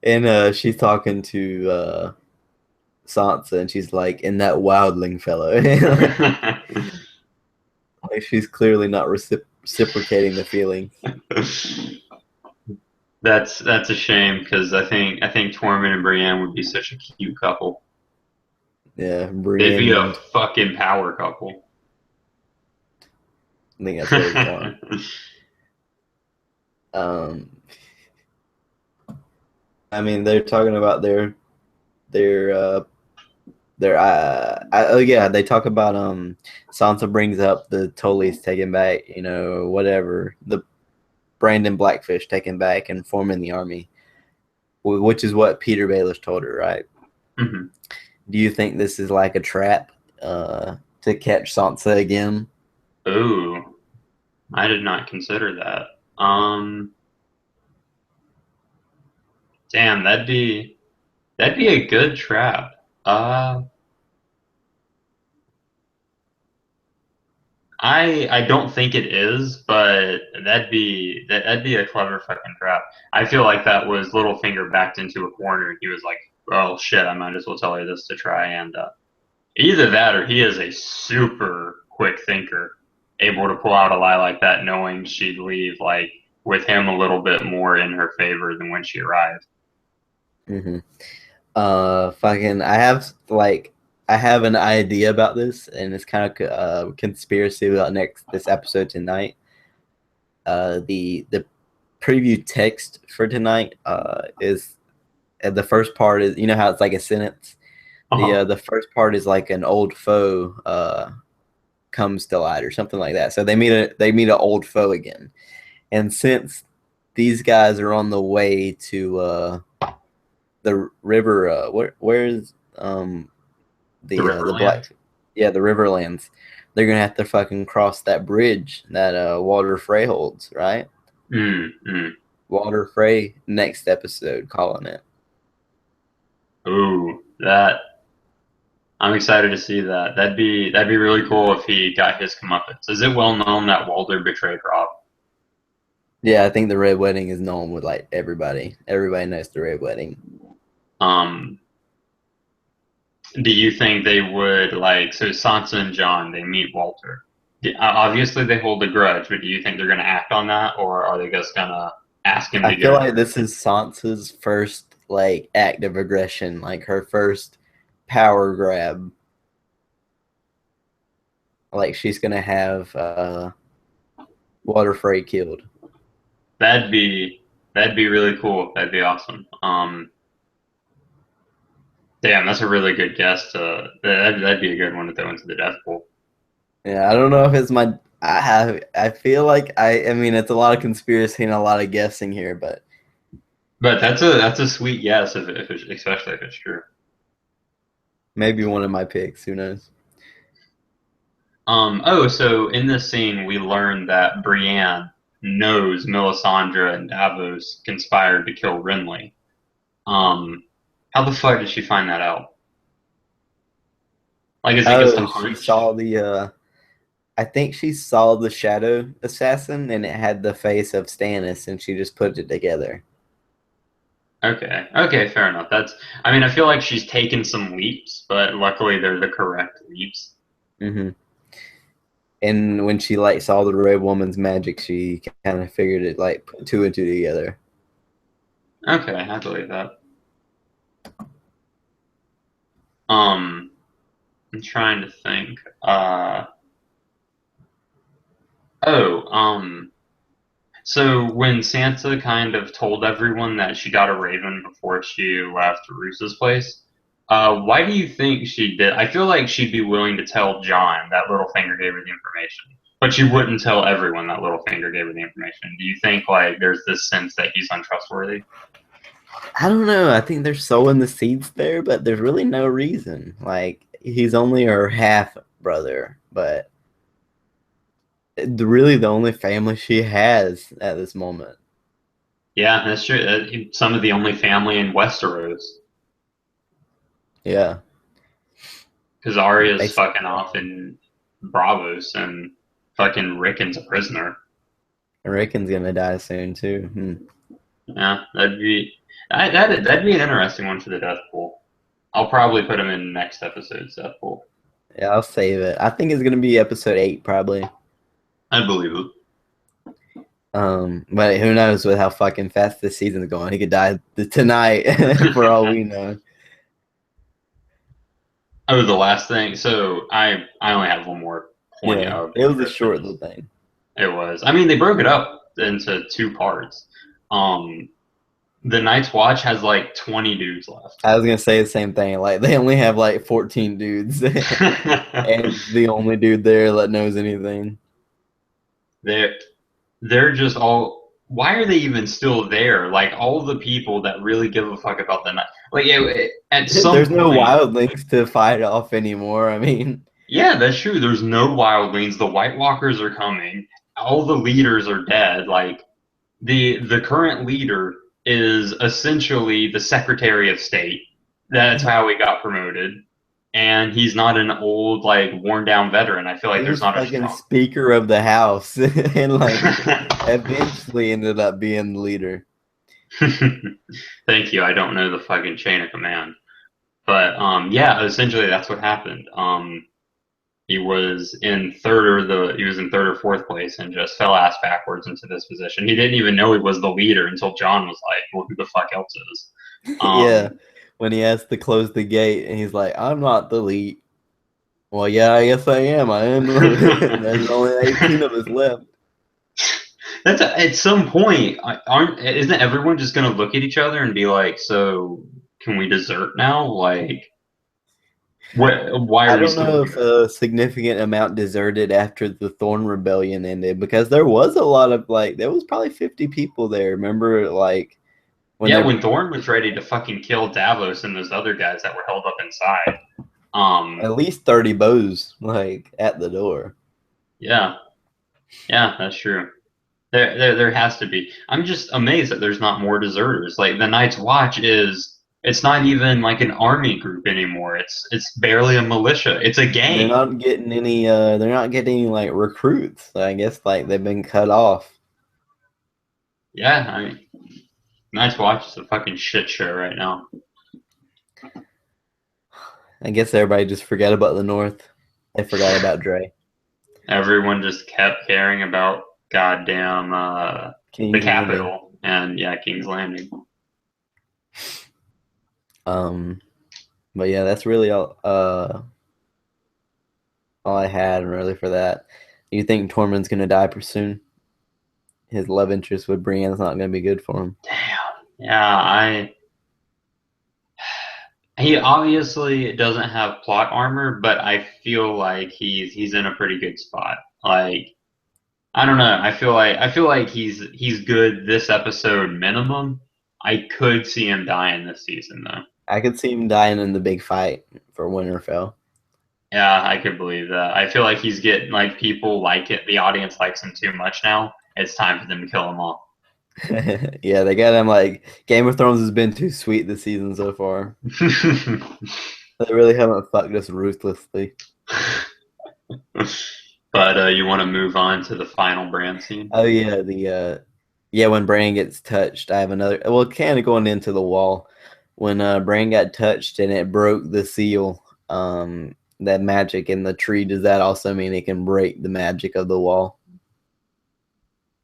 and she's talking to Sansa, and she's like, "In that wildling fellow." Like she's clearly not reciprocating the feeling. That's a shame because I think Tormund and Brienne would be such a cute couple. Yeah, They'd be a Brienne. fucking power couple. I think that's what he's going. Um, I mean, they're talking about their oh yeah, they talk about Sansa brings up the Tully's taking back, whatever, the Brandon Blackfish taking back and forming the army, which is what Peter Baelish told her, right? Mhm. Do you think this is like a trap to catch Sansa again? Ooh, I did not consider that. Damn, that'd be a good trap. I don't think it is, but that'd be a clever fucking trap. I feel like that was Littlefinger backed into a corner. He was like, "Oh shit, I might as well tell her this to try and either that or he is a super quick thinker, able to pull out a lie like that, knowing she'd leave like with him a little bit more in her favor than when she arrived." Mm-hmm. Fucking, I have an idea about this, and it's kind of conspiracy about this episode tonight. The preview text for tonight is the first part is, how it's like a sentence. Uh-huh. The first part is like an old foe comes to light or something like that. So they meet an old foe again, and since these guys are on the way to the river, where's The the Riverlands. black, yeah, the Riverlands. They're gonna have to fucking cross that bridge that Walder Frey holds, right? Mm, mm. Walder Frey, next episode, calling it. Ooh, that I'm excited to see that. That'd be really cool if he got his comeuppance. Is it well known that Walder betrayed Rob? Yeah, I think the Red Wedding is known with like everybody. Everybody knows the Red Wedding. Um, do you think they would like so Sansa and Jon they meet Walter? Obviously they hold a grudge, but do you think they're gonna act on that, or are they just gonna ask him I to feel go like through? this is Sansa's first like act of aggression, like her first power grab. Like she's gonna have Walder Frey killed. That'd be that'd be really cool. That'd be awesome. Damn, that's a really good guess. That'd be a good one to throw into the death pool. Yeah, I don't know if it's my. I feel like I mean, it's a lot of conspiracy and a lot of guessing here, but But that's a sweet guess if especially if it's true. maybe one of my picks. Who knows? Oh, so in this scene, we learn that Brienne knows Melisandre and Davos conspired to kill Renly. Um, how the fuck did she find that out? Like, is it just a Oh, she hunch? saw the. I think she saw the Shadow Assassin, and it had the face of Stannis, and she just put it together. Okay, okay, fair enough. I mean, I feel like she's taken some leaps, but luckily they're the correct leaps. Hmm. And when she like saw the Red Woman's magic, she kind of figured it, like put two and two together. Okay, I believe that. I'm trying to think. So when Sansa kind of told everyone that she got a raven before she left Roose's place, why do you think she did? I feel like she'd be willing to tell John that Littlefinger gave her the information, but she wouldn't tell everyone that Littlefinger gave her the information. Do you think like there's this sense that he's untrustworthy? I don't know. I think they're sowing the seeds there, but there's really no reason. Like he's only her half brother, but really the only family she has at this moment. Yeah, that's true. Some of the only family in Westeros, Yeah, because Arya's basically. fucking off in Bravos and fucking Rickon's a prisoner. Rickon's gonna die soon too. Yeah, that'd be an interesting one for the death pool. I'll probably put him in next episode's death pool. Yeah, I'll save it. I think it's gonna be episode 8 probably. I believe it. But who knows with how fucking fast this season's going? He could die tonight for all we know. Oh, the last thing. So I only have one more point Yeah, of it was a interest. short little thing. It was. I mean, they broke it up into two parts. Um, the Night's Watch has like 20 dudes left. I was gonna say the same thing. Like they only have like 14 dudes, and the only dude there that knows anything. they're they're just all. Why are they even still there? Like all the people that really give a fuck about the night. Like at some There's no point, wildlings to fight off anymore. I mean, yeah, that's true. There's no wildlings. The White Walkers are coming. All the leaders are dead. Like the current leader is essentially the Secretary of State. That's how he got promoted. And he's not an old, like, worn down veteran. I feel like he there's was not a fucking strong. Speaker of the House, and like eventually ended up being the leader. Thank you. I don't know the fucking chain of command. But yeah, essentially that's what happened. He was in third or fourth place and just fell ass backwards into this position. He didn't even know he was the leader until John was like, "Well, who the fuck else is?" Yeah, Um, when he has to close the gate, and he's like, "I'm not the lead." Well, yeah, I guess I am. I am. There's only 18 of us left. at some point, isn't everyone just gonna look at each other and be like, "So can we desert now?" Like, why I are we don't still know if here? a significant amount deserted after the Thorn Rebellion ended because there was a lot of like there was probably 50 people there. Remember, like when Yeah, they when Thorne was ready to fucking kill Davos and those other guys that were held up inside. at least 30 bows like at the door. Yeah, yeah, that's true. There has to be. I'm just amazed that there's not more deserters. Like the Night's Watch it's not even like an army group anymore. It's barely a militia. It's a They're gang. not getting any. They're not getting any like recruits. I guess like they've been cut off. Yeah, I mean, Night's Watch is a fucking shit show right now. I guess everybody just forgot about the North. They forgot about Dre. Everyone just kept caring about goddamn the King's Landing. capital and yeah, King's Landing. Um, but yeah, that's really all I had really for that. You think Tormund's gonna die pretty soon? His love interest with Brienne's not gonna be good for him. Damn. Yeah, I he obviously doesn't have plot armor, but I feel like he's in a pretty good spot. Like I don't know. I feel like he's good this episode minimum. I could see him dying this season though. I could see him dying in the big fight for Winterfell. Yeah, I could believe that. I feel like he's getting like people like it. The audience likes him too much now. It's time for them to kill him all. Yeah, they got him like Game of Thrones has been too sweet this season so far. They really haven't fucked us ruthlessly. But you want to move on to the final brand scene? Oh yeah, the when Bran gets touched, I have another. Well, kind of going into the wall when Bran got touched and it broke the seal. that magic in the tree, does that also mean it can break the magic of the wall?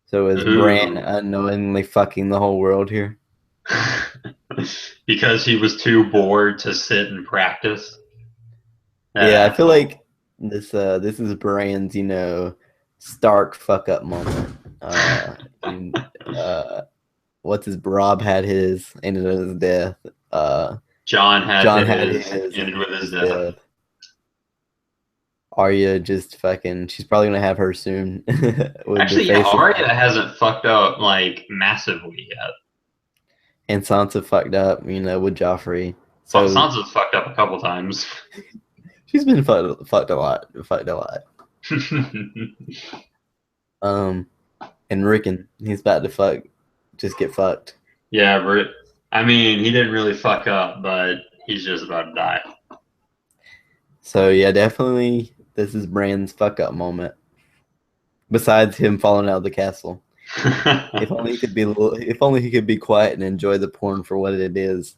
So is Bran Ooh. unknowingly fucking the whole world here? Because he was too bored to sit and practice. Yeah, I Yeah. feel like this is Bran's, Stark fuck up moment. You- uh, what's his Rob had his ended with his death. John had John had his, his ended ended with with his his death. death. Arya just fucking. She's probably gonna have her soon with the Actually, yeah, faces. Arya hasn't fucked up like massively yet. And Sansa fucked up, with Joffrey. But So Sansa's fucked up a couple times. she's been fucked a lot. Fucked a lot. Um, and Rickon, he's about to just get fucked. Yeah, but I mean, he didn't really fuck up, but he's just about to die. So yeah, definitely this is Bran's fuck up moment. Besides him falling out of the castle. If only he could be if only he could be quiet and enjoy the porn for what it is.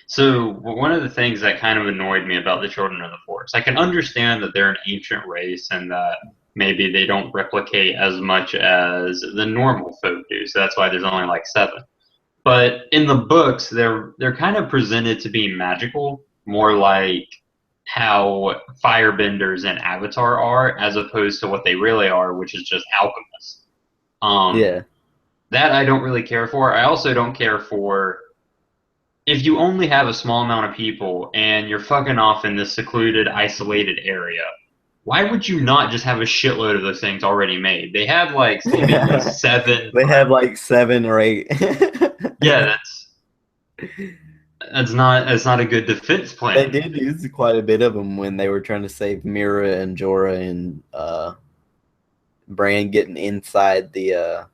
So one of the things that kind of annoyed me about the Children of the Forest, I can understand that they're an ancient race and that maybe they don't replicate as much as the normal folk do. So that's why there's only like 7. But in the books, they're kind of presented to be magical, more like how firebenders and Avatar are, as opposed to what they really are, which is just alchemists. Um, Yeah. that I don't really care for. I also don't care for if you only have a small amount of people and you're fucking off in this secluded, isolated area. Why would you not just have a shitload of those things already made? They have like seemingly 7. They have like 7 or 8. Yeah, that's not a good defense They plan. did use quite a bit of them when they were trying to save Mira and Jorah and Bran getting inside the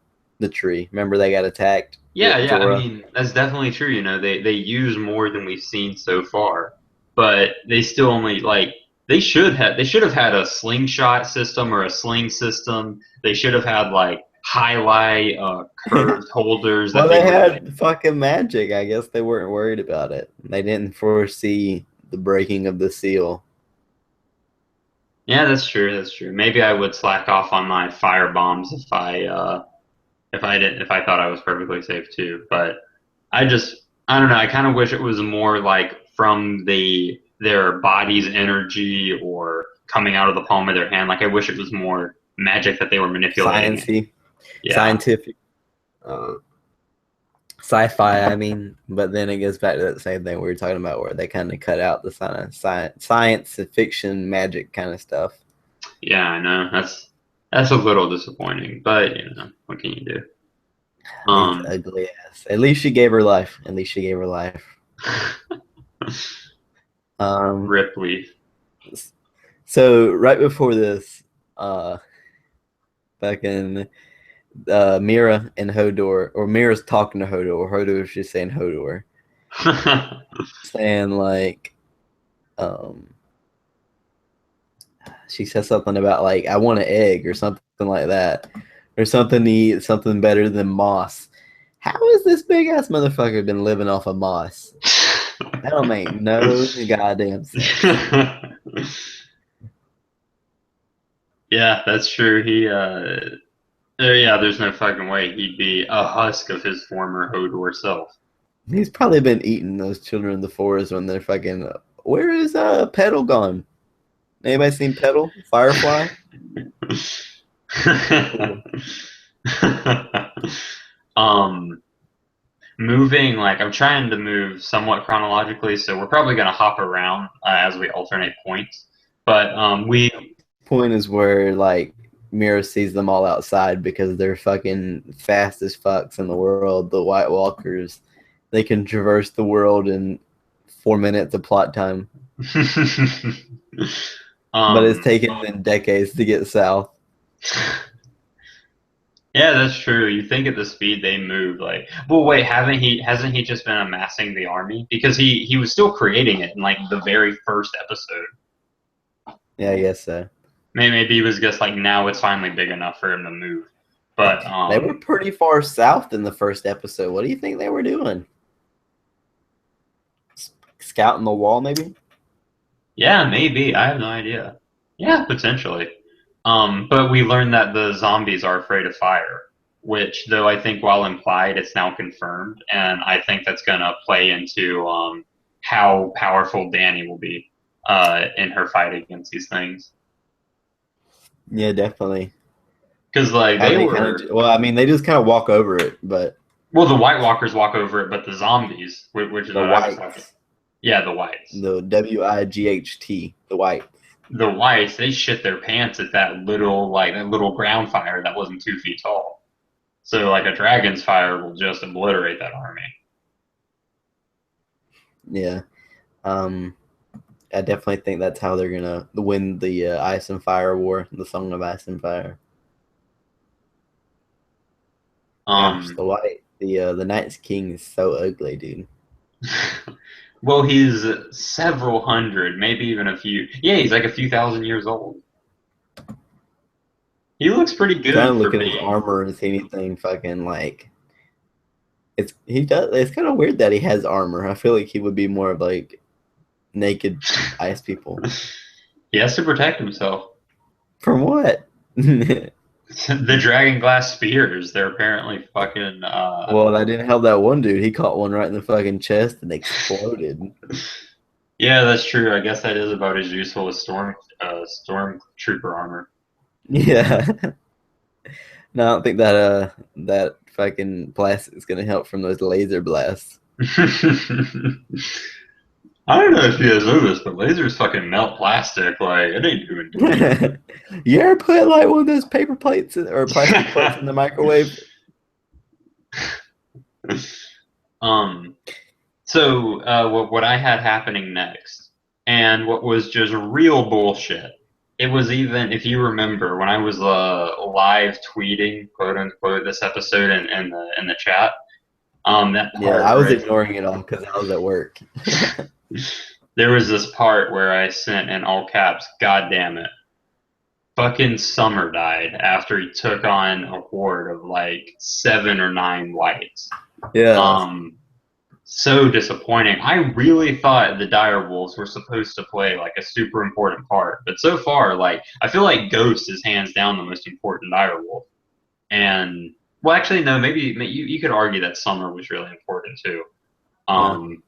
tree. Remember they got attacked Yeah, with yeah. I Jorah. mean, that's definitely true. They use more than we've seen so far, but they still only like they should have had a slingshot system or a sling system. They should have had like highlight curved holders Well, that they they would. had fucking magic. I guess they weren't worried about it. They didn't foresee the breaking of the seal. Yeah, that's true. That's true. Maybe I would slack off on my fire bombs if I thought I was perfectly safe too. But I don't know. I kind of wish it was more like from their body's energy or coming out of the palm of their hand. Like I wish it was more magic that they were manipulating it. Sciencey, Yeah. scientific, uh, sci-fi. I mean, but then it goes back to that same thing we were talking about, where they kind of cut out the science fiction, magic kind of stuff. Yeah, I know. That's a little disappointing, but what can you do? It's Um ugly ass. At least she gave her life. At least she gave her life. Um, Ripley. so right before this, fucking Mira and Hodor, or Mira's talking to Hodor, or Hodor's just saying Hodor, saying like, um, she says something about like, I want an egg or something like that, or something to eat, something better than moss. How has this big ass motherfucker been living off of moss? That don't make no goddamn sense. Yeah, that's true. Yeah, there's no fucking way he'd be a husk of his former Hodor self. He's probably been eating those children of the forest when they're fucking. Where is Petal gone? Anybody seen Petal? Firefly? um, moving like I'm trying to move somewhat chronologically, so we're probably gonna hop around as we alternate points. But we Point is where like Mira sees them all outside because they're fucking fastest fucks in the world. The White Walkers, they can traverse the world in 4 minutes of plot time, but it's um, taken them decades to get south. yeah, that's true. You think at the speed they move, like, well, wait, hasn't he just been amassing the army? Because he was still creating it in like the very first episode. Yeah, I guess so. Maybe he was just like now it's finally big enough for him to move. But They were pretty far south in the first episode. What do you think they were doing? scouting the wall, maybe. Yeah, maybe. I have no idea. Yeah, potentially. But we learned that the zombies are afraid of fire, which, though I think while implied, it's now confirmed, and I think that's gonna play into how powerful Dany will be in her fight against these things. Yeah, definitely. Because like How they they kind of, were, well, I mean, they just kind of walk over it, but well, the White Walkers walk over it, but the zombies, which is the what I was talking. whites, Yeah, the Whites. the WIGHT, the white. The Whites, they shit their pants at that little ground fire that wasn't 2 feet tall. So like a dragon's fire will just obliterate that army. Yeah. Um, I definitely think that's how they're gonna win the Ice and Fire War, the Song of Ice and Fire. Gosh, Um, the Night's King is so ugly, dude. well, he's several hundred, maybe even a few. Yeah, he's like a few thousand years old. He looks pretty I'm trying to good for look at his being. armor and see anything fucking like It's kind of weird that he has armor. I feel like he would be more of like naked ice people. He has to protect himself. From what? The dragon glass spears, they're apparently fucking. Well, I didn't help that one dude. He caught one right in the fucking chest and exploded. Yeah, that's true. I guess that is about as useful as stormtrooper armor. Yeah. No, I don't think that fucking plastic is gonna help from those laser blasts. I don't know if you guys know this, but lasers fucking melt plastic. Like it ain't doing shit. You ever put like one of those paper plates or plastic plates in the microwave? um. So what I had happening next, and what was just real bullshit. It was even if you remember when I was live tweeting quote unquote this episode in the chat. That Yeah, part I where was I ignoring it all because I was at work. there was this part where I sent in all caps, "God damn it." Fucking Summer died after he took on a horde of like 7 or 9 whites. Yeah. Um, so disappointing. I really thought the dire wolves were supposed to play like a super important part, but so far, like I feel like Ghost is hands down the most important dire wolf. And well, actually, no, maybe you could argue that Summer was really important too. Yeah. Um,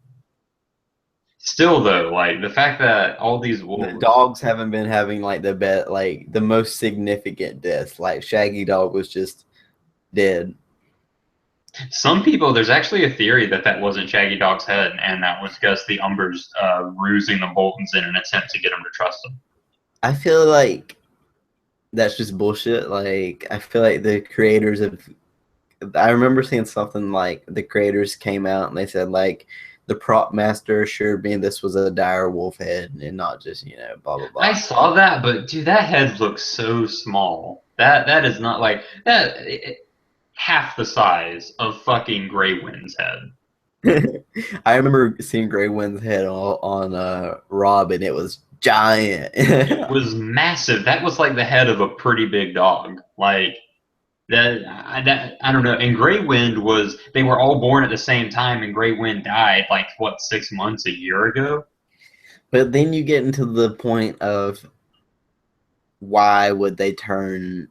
Still though, like the fact that all these The wolves. dogs haven't been having like the most significant deaths. Like Shaggy Dog was just dead. Some people, there's actually a theory that that wasn't Shaggy Dog's head, and that was just the Umbers rusing the Boltons in an attempt to get them to trust them. I feel like that's just bullshit. Like I feel like the creators of I remember seeing something like the creators came out and they said like the prop master assured me this was a dire wolf head and not just, blah blah I blah. saw that, but dude, that head looks so small. That is not like that. Half the size of fucking Grey Wind's head. I remember seeing Grey Wind's head on Rob and it was giant. It was massive. That was like the head of a pretty big dog. Like that I don't know. And Grey Wind was they were all born at the same time, and Grey Wind died like what 6 months, a year ago. But then you get into the point of why would they turn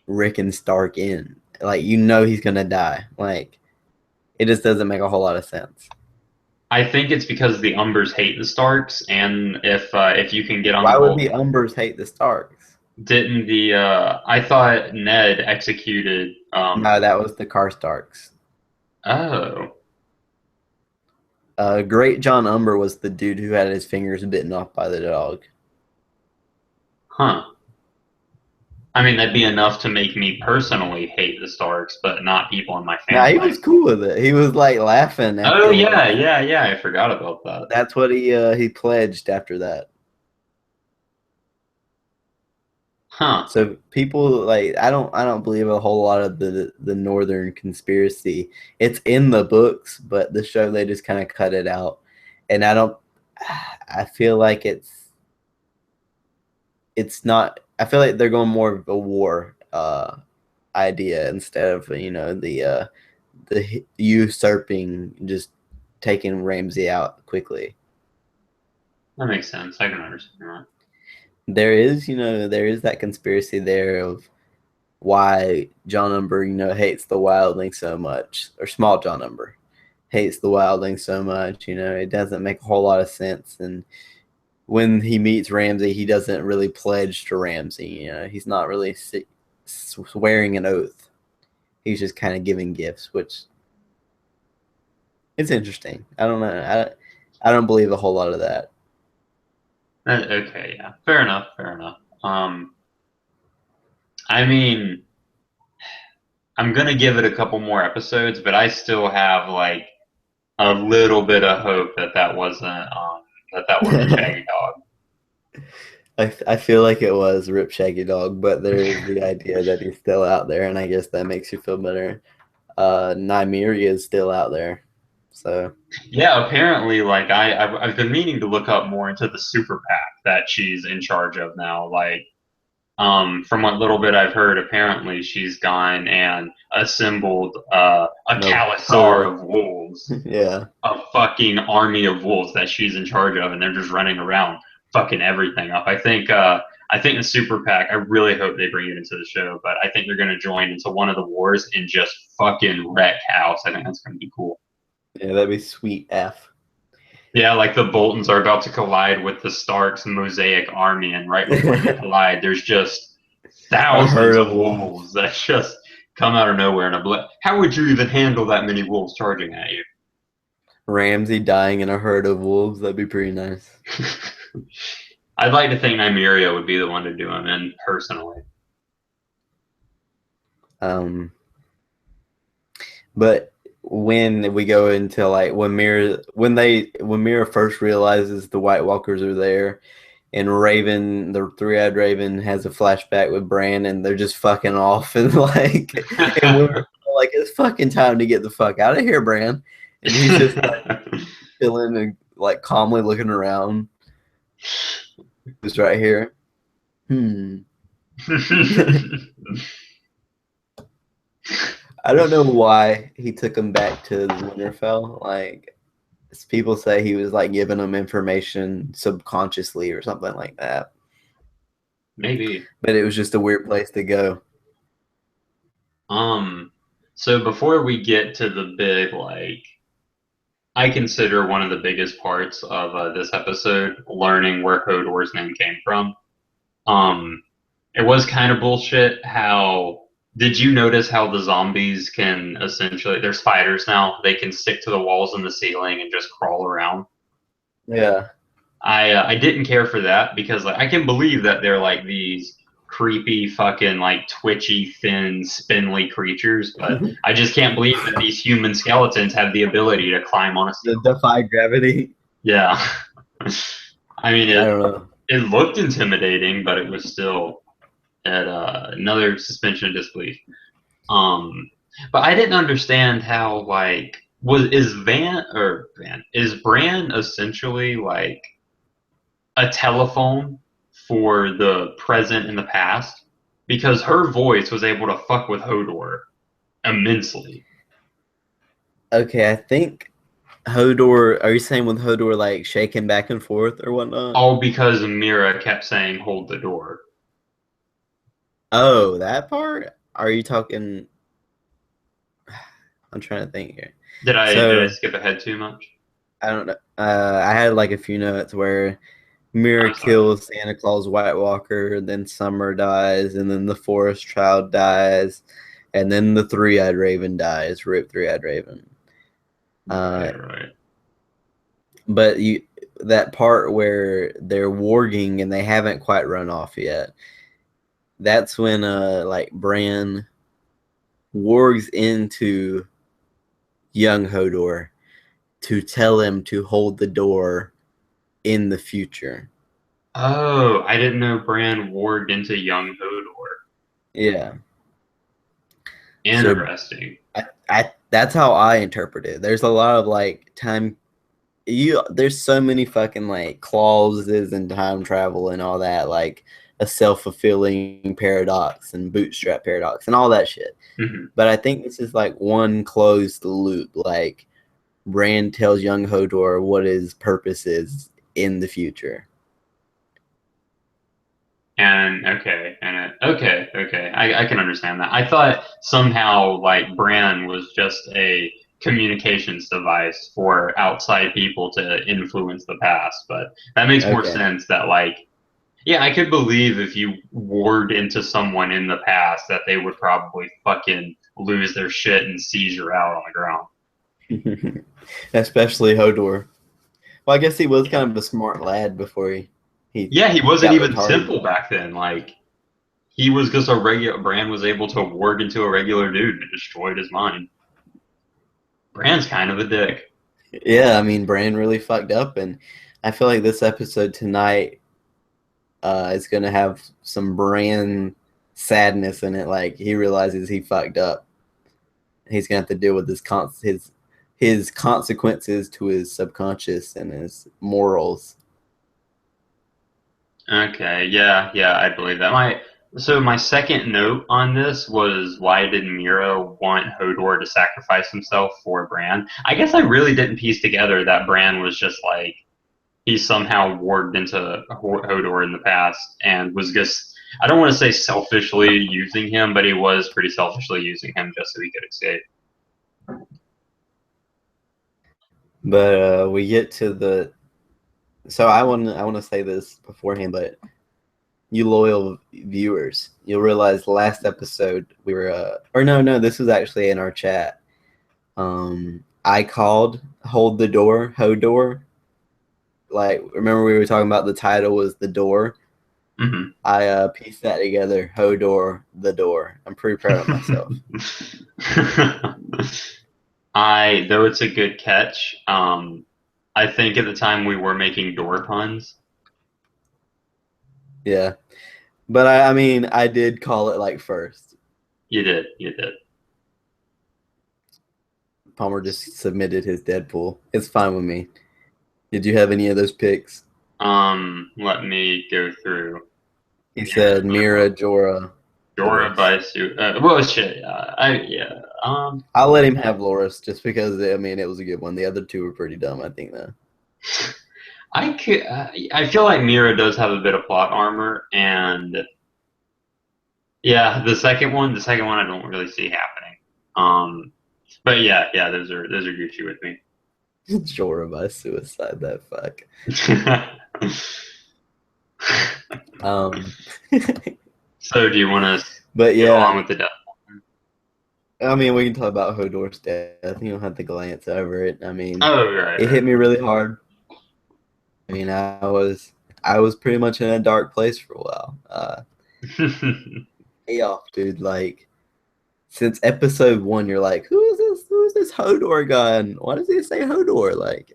Rick and Stark in? Like he's gonna die. Like it just doesn't make a whole lot of sense. I think it's because the Umbers hate the Starks, and if you can get on the Why would Bolt, the Umbers hate the Starks? didn't the I thought Ned executed No, that was the Karstarks. oh. Great John Umber was the dude who had his fingers bitten off by the dog. Huh. I mean, that'd be enough to make me personally hate the Starks, but not people in my Nah, he family. was cool with it. He was like laughing Oh after. yeah, yeah, yeah. I forgot about that. That's what he pledged after that. Huh. So people like I don't believe a whole lot of the Northern conspiracy. It's in the books, but the show they just kind of cut it out, and I feel like it's not. I feel like they're going more of a war idea instead of the usurping just taking Ramsay out quickly. That makes sense. I can understand that. There is that conspiracy there of why John Umber, hates the wildling so much, or Small John Umber hates the wildling so much. It doesn't make a whole lot of sense. And when he meets Ramsay, he doesn't really pledge to Ramsay. He's not really swearing an oath. He's just kind of giving gifts, which it's interesting. I don't know. I don't believe a whole lot of that. Okay, yeah, fair enough. I mean, I'm gonna give it a couple more episodes, but I still have like a little bit of hope that wasn't Shaggy Dog. I feel like it was Rip Shaggy Dog, but there is the idea that he's still out there, and I guess that makes you feel better. Nymeria is still out there, so Yeah, apparently, like I've been meaning to look up more into the super PAC that she's in charge of now. Like, from what little bit I've heard, apparently she's gone and assembled a Khalasar of wolves, yeah. a fucking army of wolves that she's in charge of, and they're just running around fucking everything up. I think the super PAC. I really hope they bring it into the show, but I think they're gonna join into one of the wars and just fucking wreck house. I think that's gonna be cool. Yeah, that'd be sweet F. Yeah, like the Boltons are about to collide with the Starks' Mosaic army, and right before they collide, there's just thousands of wolves that just come out of nowhere. And how would you even handle that many wolves charging at you? Ramsay dying in a herd of wolves, that'd be pretty nice. I'd like to think Nymeria would be the one to do them in personally. But when we go into like when Mira first realizes the White Walkers are there, and Raven, the three-eyed Raven, has a flashback with Bran, and they're just fucking off, and like, and we're like, it's fucking time to get the fuck out of here, Bran, and he's just like chilling and like calmly looking around. Just right here. I don't know why he took him back to Winterfell. Like, people say he was like giving them information subconsciously or something like that. Maybe. But it was just a weird place to go. So before we get to the big, like, I consider one of the biggest parts of this episode learning where Hodor's name came from. It was kind of bullshit how. Did you notice how the zombies can essentially, they're spiders now, they can stick to the walls and the ceiling and just crawl around? Yeah. I didn't care for that because like I can believe that they're like these creepy fucking like twitchy thin spindly creatures, but I just can't believe that these human skeletons have the ability to climb on a ceiling. Defy gravity. Yeah. I mean, I don't know. It looked intimidating, but it was still at another suspension of disbelief. But I didn't understand how like is Bran essentially like a telephone for the present and the past? Because her voice was able to fuck with Hodor immensely. Okay, I think Hodor. Are you saying with Hodor like shaking back and forth or whatnot? All because Mira kept saying, "Hold the door." Oh, that part? Are you talking? I'm trying to think here. Did I skip ahead too much? I don't know. I had like a few notes where Mira kills Santa Claus White Walker, then Summer dies, and then the Forest Child dies, and then the Three-Eyed Raven dies. Rip Three-Eyed Raven. Right. But that part where they're warging and they haven't quite run off yet. That's when like Bran wargs into young Hodor to tell him to hold the door in the future. Oh, I didn't know Bran warged into young Hodor. Yeah. Interesting. So that's how I interpret it. There's a lot of like time. There's so many fucking like clauses and time travel and all that, like a self-fulfilling paradox and bootstrap paradox and all that shit. Mm-hmm. But I think this is like one closed loop. Like Bran tells young Hodor what his purpose is in the future. And okay, I can understand that. I thought somehow like Bran was just a communications device for outside people to influence the past, but that makes more Okay. sense that like yeah, I could believe if you warred into someone in the past that they would probably fucking lose their shit and seizure out on the ground. Especially Hodor. Well, I guess he was kind of a smart lad before he Yeah, he wasn't got even retarded. simple back then. Like he was just a regular. Bran was able to ward into a regular dude and it destroyed his mind. Bran's kind of a dick. Yeah, I mean, Bran really fucked up, and I feel like this episode tonight is gonna have some Bran sadness in it. Like he realizes he fucked up. He's gonna have to deal with his consequences to his subconscious and his morals. Okay, yeah, I believe that. My second note on this was why did Mira want Hodor to sacrifice himself for Bran? I guess I really didn't piece together that Bran was just like he somehow warped into Hodor in the past and was just I don't want to say selfishly using him, but he was pretty selfishly using him just so he could escape. But we get to the. So I want to say this beforehand, but you loyal viewers, you'll realize last episode we were or no, this was actually in our chat. I called Hold the Door, Hodor. Like, remember we were talking about the title was The Door? Mm-hmm. I pieced that together. Hodor, The Door. I'm pretty proud of myself. Though it's a good catch, I think at the time we were making door puns. Yeah. But I mean, I did call it like first. You did. Palmer just submitted his Deadpool. It's fine with me. Did you have any of those picks? Let me go through. He said Mira, Jorah. Jorah by Sue. Well, shit. I'll let him have Loras just because I mean it was a good one. The other two were pretty dumb, I think though. I feel like Mira does have a bit of plot armor, and yeah, the second one I don't really see happening. But yeah, those are Gucci with me. Jorah by suicide. That fuck. Um, So do you want to but get along yeah, with the death? I mean we can talk about Hodor's death. You don't have to glance over it. I mean, Oh, right. it hit me really hard. I mean, I was pretty much in a dark place for a while. Hey off, dude. Like since episode 1, you're like, who is this? Who is this Hodor guy? And why does he say Hodor? Like,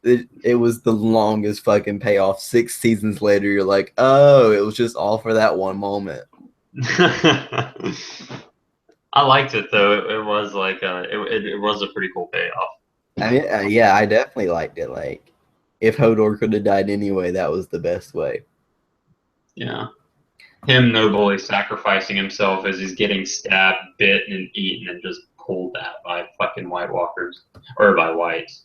it was the longest fucking payoff. 6 seasons later, you're like, oh, it was just all for that one moment. I liked it though. It was like it was a pretty cool payoff. I mean, yeah, I definitely liked it. Like, if Hodor could have died anyway, that was the best way. Yeah. Him nobly sacrificing himself as he's getting stabbed, bitten, and eaten, and just pulled out by fucking White Walkers or by Whites.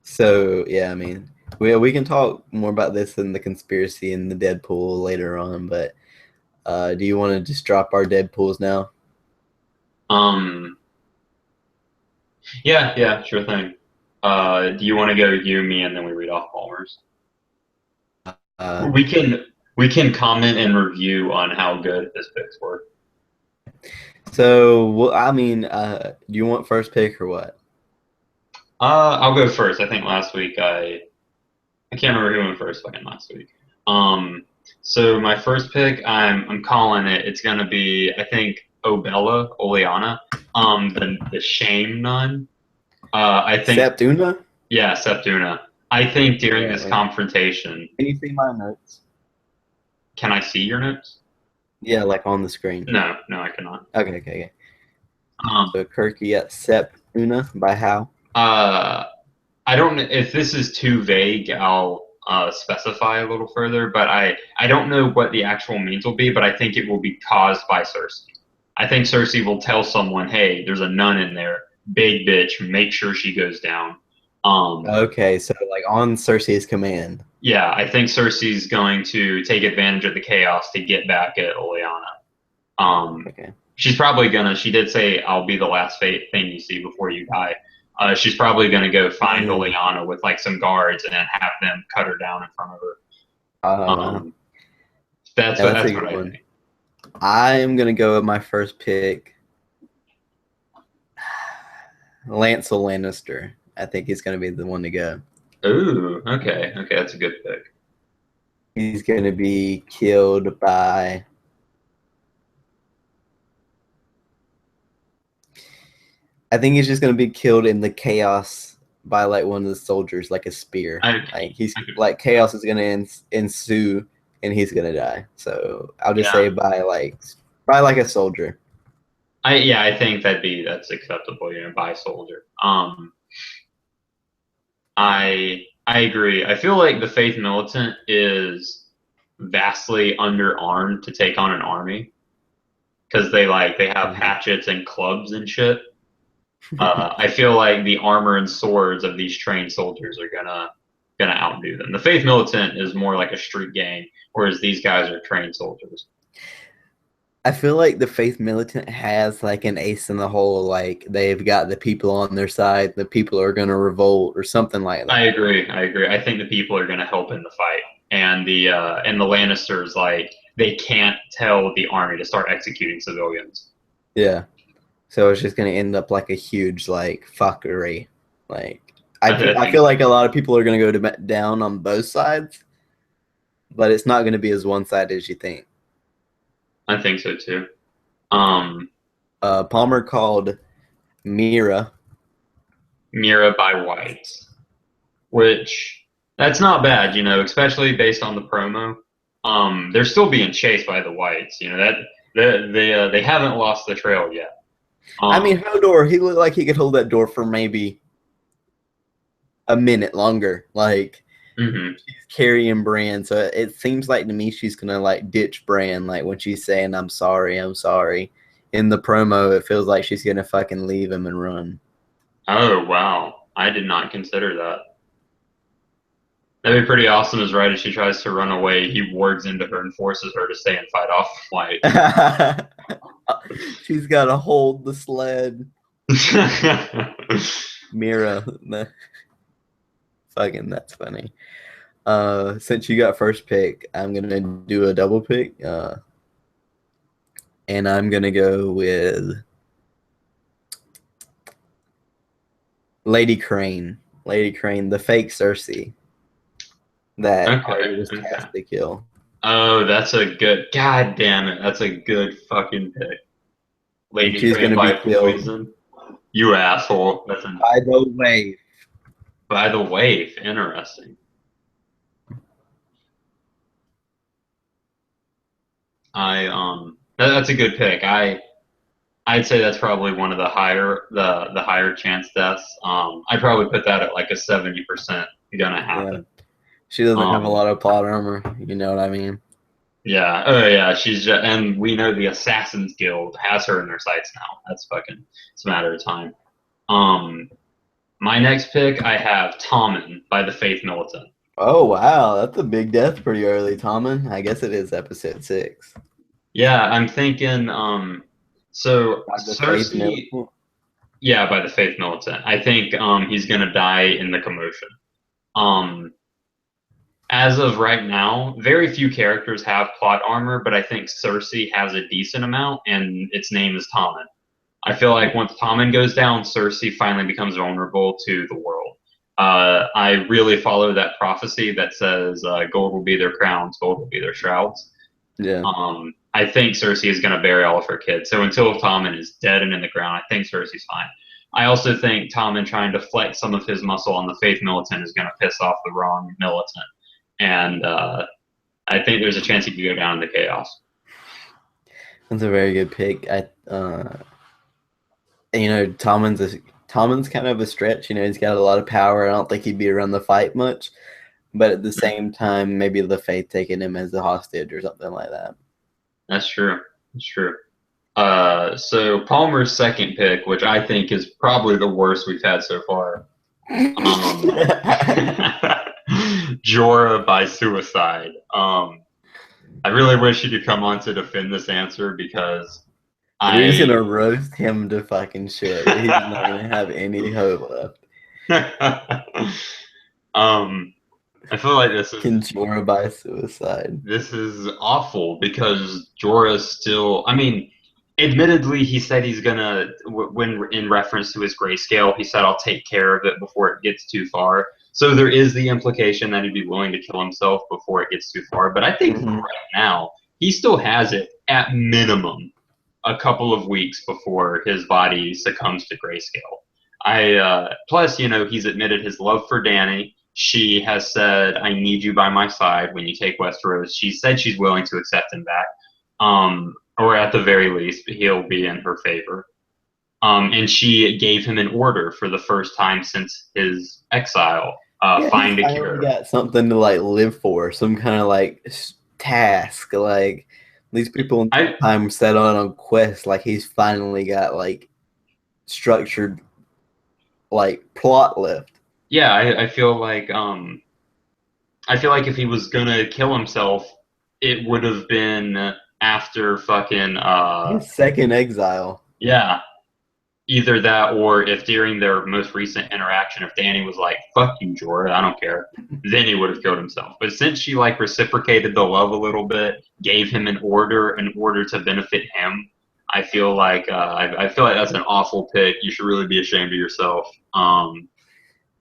So yeah, I mean, we can talk more about this in the conspiracy and the Deadpool later on. But do you want to just drop our Deadpools now? Yeah, sure thing. Do you want to go you, me, and then we read off Palmer's? Uh, We can comment and review on how good his picks were. so well, I mean, do you want first pick or what? I'll go first. I think last week I can't remember who went first fucking last week. So my first pick, I'm calling it. It's gonna be I think Oleana, the Shame Nun. I think Septuna? yeah, Septuna. I think during Yeah, this confrontation, can you see my notes? can I see your notes? Yeah, like on the screen. No, I cannot. Okay. Um, So Kirky at Septuna by how? I don't know if this is too vague. I'll specify a little further, but I don't know what the actual means will be, but I think it will be caused by Cersei. I think Cersei will tell someone, "Hey, there's a nun in there, big bitch. Make sure she goes down." Okay, so like on Cersei's command. Yeah, I think Cersei's going to take advantage of the chaos to get back at Oleana. Um, Okay. she's probably gonna. She did say, "I'll be the last thing you see before you die." She's probably gonna go find Mm. Oleana with like some guards and then have them cut her down in front of her. Wow. Um, Yeah, that's a that's what good I one. think. I'm gonna go with my first pick, Lancel Lannister. I think he's gonna be the one to go. Ooh, okay, okay, that's a good pick. He's gonna be killed by. I think he's just gonna be killed in the chaos by like one of the soldiers, like a spear. I, Like he's I like chaos is gonna ensue, and he's gonna die. So I'll just yeah, say by like a soldier. I think that's acceptable. You know, by soldier. I agree. I feel like the Faith Militant is vastly underarmed to take on an army because they have Mhm. hatchets and clubs and shit. I feel like the armor and swords of these trained soldiers are gonna outdo them. The Faith Militant is more like a street gang, whereas these guys are trained soldiers. I feel like the Faith Militant has like an ace in the hole. Like they've got the people on their side. The people are gonna revolt or something like I that. agree. I agree. I think the people are gonna help in the fight, and the Lannisters they can't tell the army to start executing civilians. Yeah. So it's just gonna end up like a huge like fuckery. Like I I think feel so like a too. lot of people are gonna go down on both sides, but it's not gonna be as one sided as you think. I think so too. Um, Palmer called Mira. Mira by White, which that's not bad, you know, especially based on the promo. They're still being chased by the Whites, you know that they haven't lost the trail yet. I mean, Um, Hodor, he looked like he could hold that door for maybe a minute longer. Like mhm. she's carrying Bran, so it seems like to me she's gonna like ditch Bran. Like when she's saying I'm sorry, I'm sorry. In the promo, it feels like she's gonna fucking leave him and run. Oh wow, I did not consider that. That'd be pretty awesome. As right as she tries to run away, he wargs into her and forces her to stay and fight off White. She's gotta hold the sled. Mira. Fucking that's funny. Since you got first pick, I'm gonna do a double pick. And I'm gonna go with Lady Crane. Lady Crane, the fake Cersei that Arya Okay, was okay. tasked to kill. Oh, that's a good. God damn it, that's a good fucking pick. And Lady she's trained gonna be by killed poison. You asshole. by the way. By the waif. Interesting. That's a good pick. I'd say that's probably one of the higher chance deaths. I'd probably put that at like a 70% gonna Yeah. happen. She doesn't have a Um, lot of plot armor, you know what I mean? yeah. Oh yeah. And we know the Assassins Guild has her in their sights now. It's a matter of time. Um, my next pick, I have Tommen by the Faith Militant. Oh wow, that's a big death pretty early, Tommen. I guess it is episode 6. Yeah, I'm thinking. So By the Faith Cersei, Militant. yeah, by the Faith Militant. I think he's gonna die in the commotion. Um, as of right now, very few characters have plot armor, but I think Cersei has a decent amount, and its name is Tommen. I feel like once Tommen goes down, Cersei finally becomes vulnerable to the world. I really follow that prophecy that says gold will be their crowns, gold will be their shrouds. Yeah. I think Cersei is going to bury all of her kids. So until Tommen is dead and in the ground, I think Cersei's fine. I also think Tommen trying to flex some of his muscle on the Faith Militant is going to piss off the wrong militant. And I think there's a chance he could go down in the chaos. That's a very good pick. Tommen's kind of a stretch. He's got a lot of power. I don't think he'd be around the fight much, but at the same time, maybe the Faith taking him as a hostage or something like that. That's true. That's true. So Palmer's second pick, which I think is probably the worst we've had so far. Jorah by suicide. I really wish you could come on to defend this answer because We're just I gonna roast him to fucking shit. He's not gonna have any hope left. I feel like this is Can Jorah by suicide? awful because Jorah's still. I mean, admittedly, he said he's gonna when in reference to his grayscale, he said I'll take care of it before it gets too far. So there is the implication that he'd be willing to kill himself before it gets too far. But I think for right now, he still has it at minimum a couple of weeks before his body succumbs to grayscale. Plus, he's admitted his love for Dany. She has said, "I need you by my side when you take Westeros." She said she's willing to accept him back, or at the very least, he'll be in her favor. And she gave him an order for the first time since his exile. Find a cure. Got something to like live for, some kind of like task. Like these people in time set on a quest. Like he's finally got like structured, like plot left. Yeah, I feel like if he was gonna kill himself, it would have been after fucking his second exile. Yeah. Either that or if during their most recent interaction, if Dany was like, "Fuck you, Jorah, I don't care," then he would have killed himself. But since she like reciprocated the love a little bit, gave him an order to benefit him, I feel like that's an awful pick. You should really be ashamed of yourself.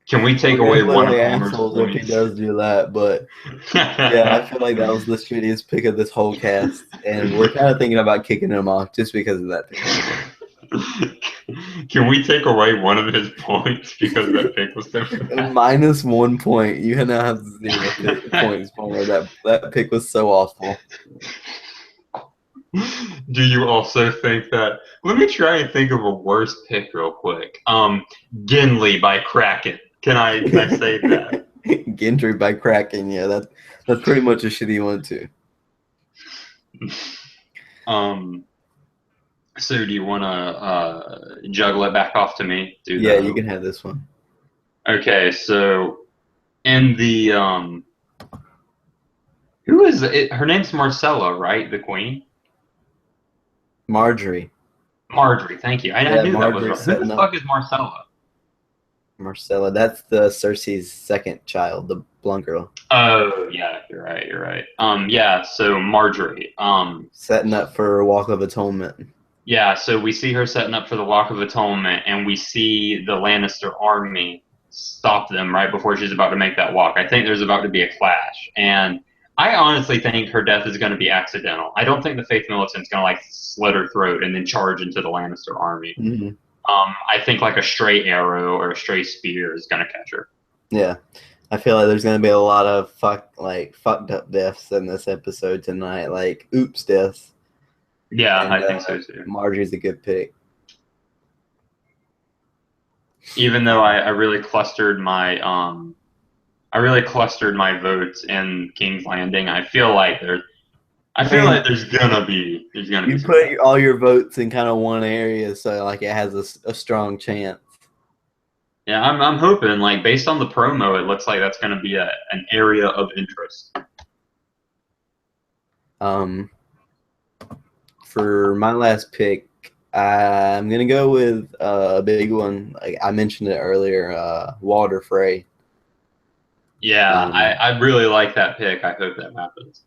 Can we take away one of Palmer's points? If he does do that, but yeah, I feel like that was the shittiest pick of this whole cast, and we're kind of thinking about kicking him off just because of that pick. Can we take away one of his points because that pick was different? -1 point. You now have 0 points, Palmer. That pick was so awful. Do you also think that? Let me try and think of a worse pick real quick. Gendry by Kraken. Can I say that? Gendry by Kraken. Yeah, that's pretty much a shitty one too. So do you want to juggle it back off to me? Yeah, you can have this one. Okay, so in the who is it? Her name's Marcella, right? The queen. Marjorie, thank you. I knew that was right. Who the fuck is Marcella? Marcella, that's the Cersei's second child, the blonde girl. Oh yeah, you're right. Yeah. So Marjorie, setting up for Walk of Atonement. Yeah, so we see her setting up for the Walk of Atonement, and we see the Lannister army stop them right before she's about to make that walk. I think there's about to be a clash, and I honestly think her death is going to be accidental. I don't think the Faith Militant's going to like slit her throat and then charge into the Lannister army. Mm-hmm. I think like a stray arrow or a stray spear is going to catch her. Yeah, I feel like there's going to be a lot of fucked up deaths in this episode tonight, like oops deaths. Yeah, and I think so too. Marjorie's a good pick. Even though I really clustered my votes in King's Landing, I feel like there's gonna be. You put all your votes in kind of one area, so like it has a strong chance. Yeah, I'm hoping like based on the promo, it looks like that's gonna be an area of interest. For my last pick, I'm gonna go with a big one. Like I mentioned it earlier, Walder Frey. Yeah, I really like that pick. I hope that happens.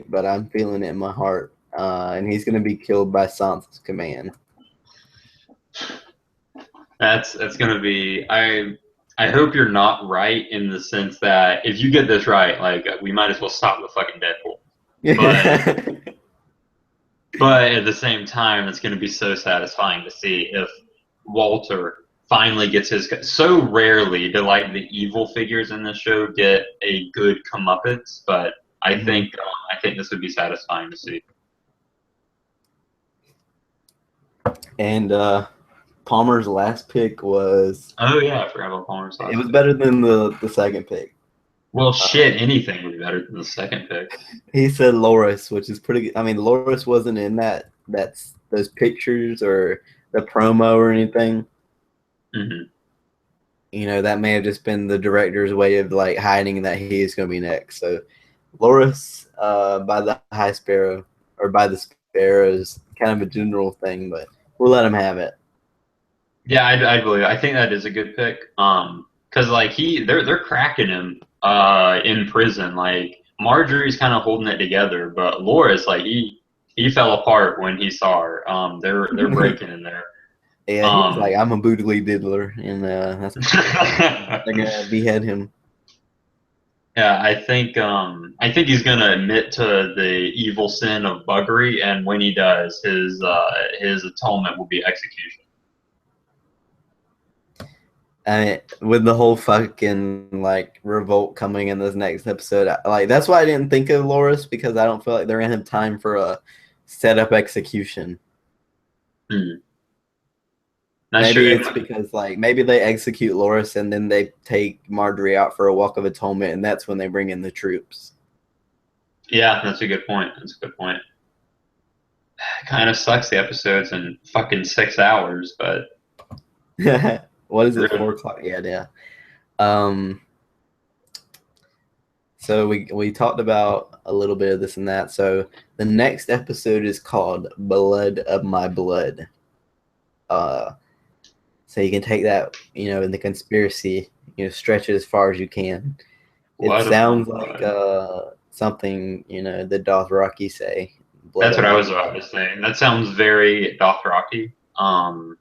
But I'm feeling it in my heart, and he's gonna be killed by Sansa's command. That's gonna be. I hope you're not right in the sense that if you get this right, like we might as well stop the fucking Deadpool. But at the same time, it's going to be so satisfying to see if Walter finally gets his. So rarely do like the evil figures in this show get a good comeuppance, but I think this would be satisfying to see. And Palmer's last pick was. Oh yeah, I forgot about Palmer's last. It was better than the second pick. Well, shit, anything would be better than the second pick. He said Loras, which is pretty good. I mean, Loras wasn't in those pictures or the promo or anything. Mm-hmm. that may have just been the director's way of like hiding that he is going to be next. So Loras by the High Sparrow or by the Sparrow is kind of a general thing, but we'll let him have it. Yeah, I believe. I think that is a good pick. Because like they're cracking him in prison. Like Marjorie's kind of holding it together, but Loras, like he fell apart when he saw her. They're breaking in there. Yeah, he was like, "I'm a bootily diddler," and that's they're gonna behead him. Yeah, I think he's gonna admit to the evil sin of buggery, and when he does, his atonement will be execution. I mean, with the whole fucking like revolt coming in this next episode, like that's why I didn't think of Loras, because I don't feel like they're gonna have time for a setup execution. Maybe it's because like maybe they execute Loras and then they take Marjorie out for a walk of atonement, and that's when they bring in the troops. Yeah, that's a good point. That's a good point. Kind of sucks the episode's in fucking 6 hours, but what is it? 4 o'clock? Yeah. So we talked about a little bit of this and that. So the next episode is called "Blood of My Blood." So you can take that, in the conspiracy, stretch it as far as you can. It sounds like something, the Dothraki say. That's what I was about to say. That sounds very Dothraki. And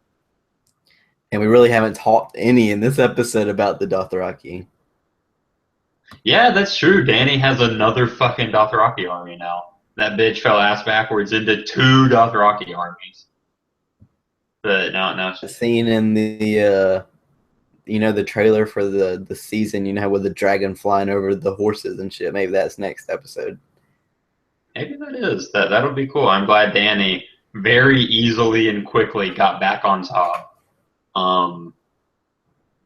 we really haven't talked any in this episode about the Dothraki. Yeah, that's true. Dany has another fucking Dothraki army now. That bitch fell ass backwards into 2 Dothraki armies. But now the scene in the the trailer for the season, with the dragon flying over the horses and shit. Maybe that's next episode. Maybe that is. That'll be cool. I'm glad Dany very easily and quickly got back on top.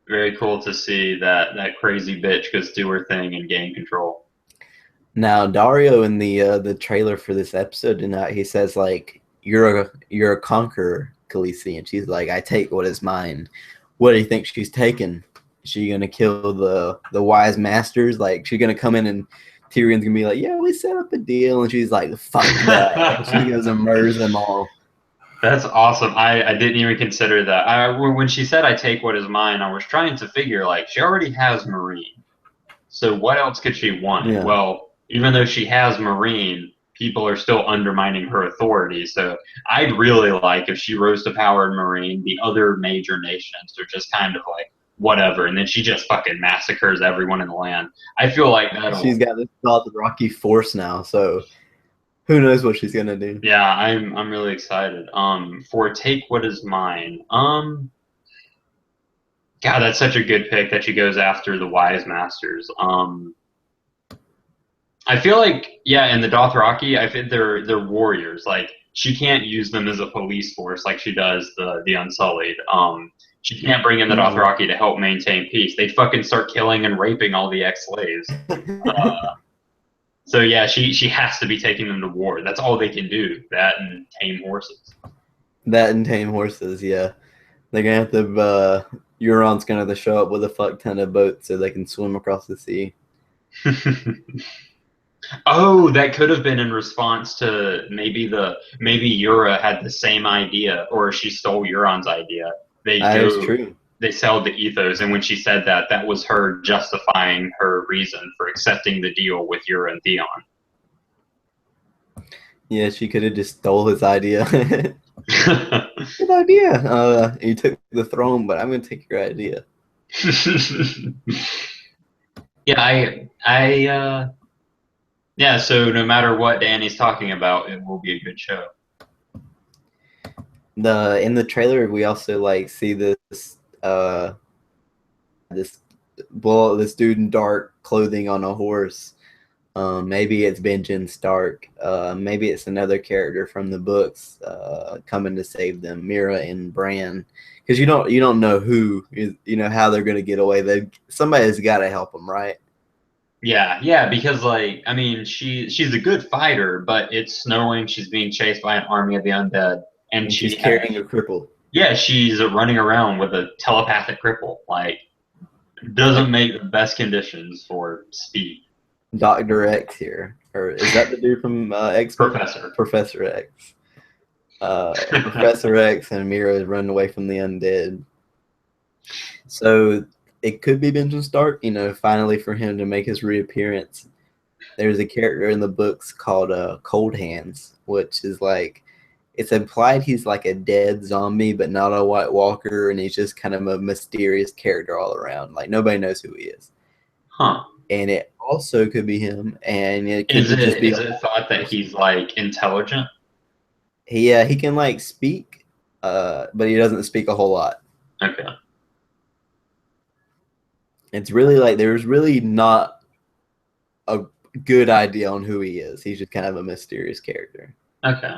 Very cool to see that crazy bitch goes do her thing and gain control. Now Dario in the trailer for this episode tonight, he says like, you're a conqueror, Khaleesi, and she's like, I take what is mine. What do you think she's taking? Is she gonna kill the wise masters? Like, she's gonna come in and Tyrion's gonna be like, yeah, we set up a deal, and she's like, fuck that. And she goes and murders them all. That's awesome. I didn't even consider that. When she said I take what is mine, I was trying to figure, like, she already has Marine. So what else could she want? Yeah. Well, even though she has Marine, people are still undermining her authority. So I'd really like if she rose to power in Marine, the other major nations are just kind of like, whatever. And then she just fucking massacres everyone in the land. I feel like she's got this Dothraki force now, so who knows what she's gonna do. Yeah, I'm really excited. For take what is mine. God, that's such a good pick that she goes after the wise masters. I feel like, yeah, in the Dothraki, I think they're warriors. Like, she can't use them as a police force like she does the Unsullied. She can't bring in the Dothraki to help maintain peace. They'd fucking start killing and raping all the ex-slaves. So yeah, she has to be taking them to war. That's all they can do. That and tame horses. That and tame horses, yeah. They're gonna have to. Euron's gonna have to show up with a fuck ton of boats so they can swim across the sea. Oh, that could have been in response to maybe Yura had the same idea, or she stole Euron's idea. That's true. They sell the ethos, and when she said that was her justifying her reason for accepting the deal with Yura and Theon. Yeah, she could have just stole his idea. Good idea. You took the throne, but I'm going to take your idea. Yeah, yeah, so no matter what Dany's talking about, it will be a good show. In the trailer, we also see this this dude in dark clothing on a horse. Maybe it's Benjen Stark. Maybe it's another character from the books coming to save them, Mira and Bran. Because you don't know who is, how they're gonna get away. Somebody's got to help them, right? Yeah, because she's a good fighter, but it's snowing. She's being chased by an army of the undead, and she's carrying a cripple. Yeah, she's running around with a telepathic cripple. Like, doesn't make the best conditions for speed. Dr. X here. Or is that the dude from X-Men? Professor. Professor X. Professor X and Mira is running away from the undead. So it could be Benjamin Stark, finally for him to make his reappearance. There's a character in the books called Cold Hands, which is like, it's implied he's like a dead zombie, but not a White Walker, and he's just kind of a mysterious character all around. Like, nobody knows who he is. Huh. And it also could be him, and it could Is just be... Is it thought that he's, like, intelligent? He can, like, speak, but he doesn't speak a whole lot. Okay. It's really, like, there's really not a good idea on who he is. He's just kind of a mysterious character. Okay.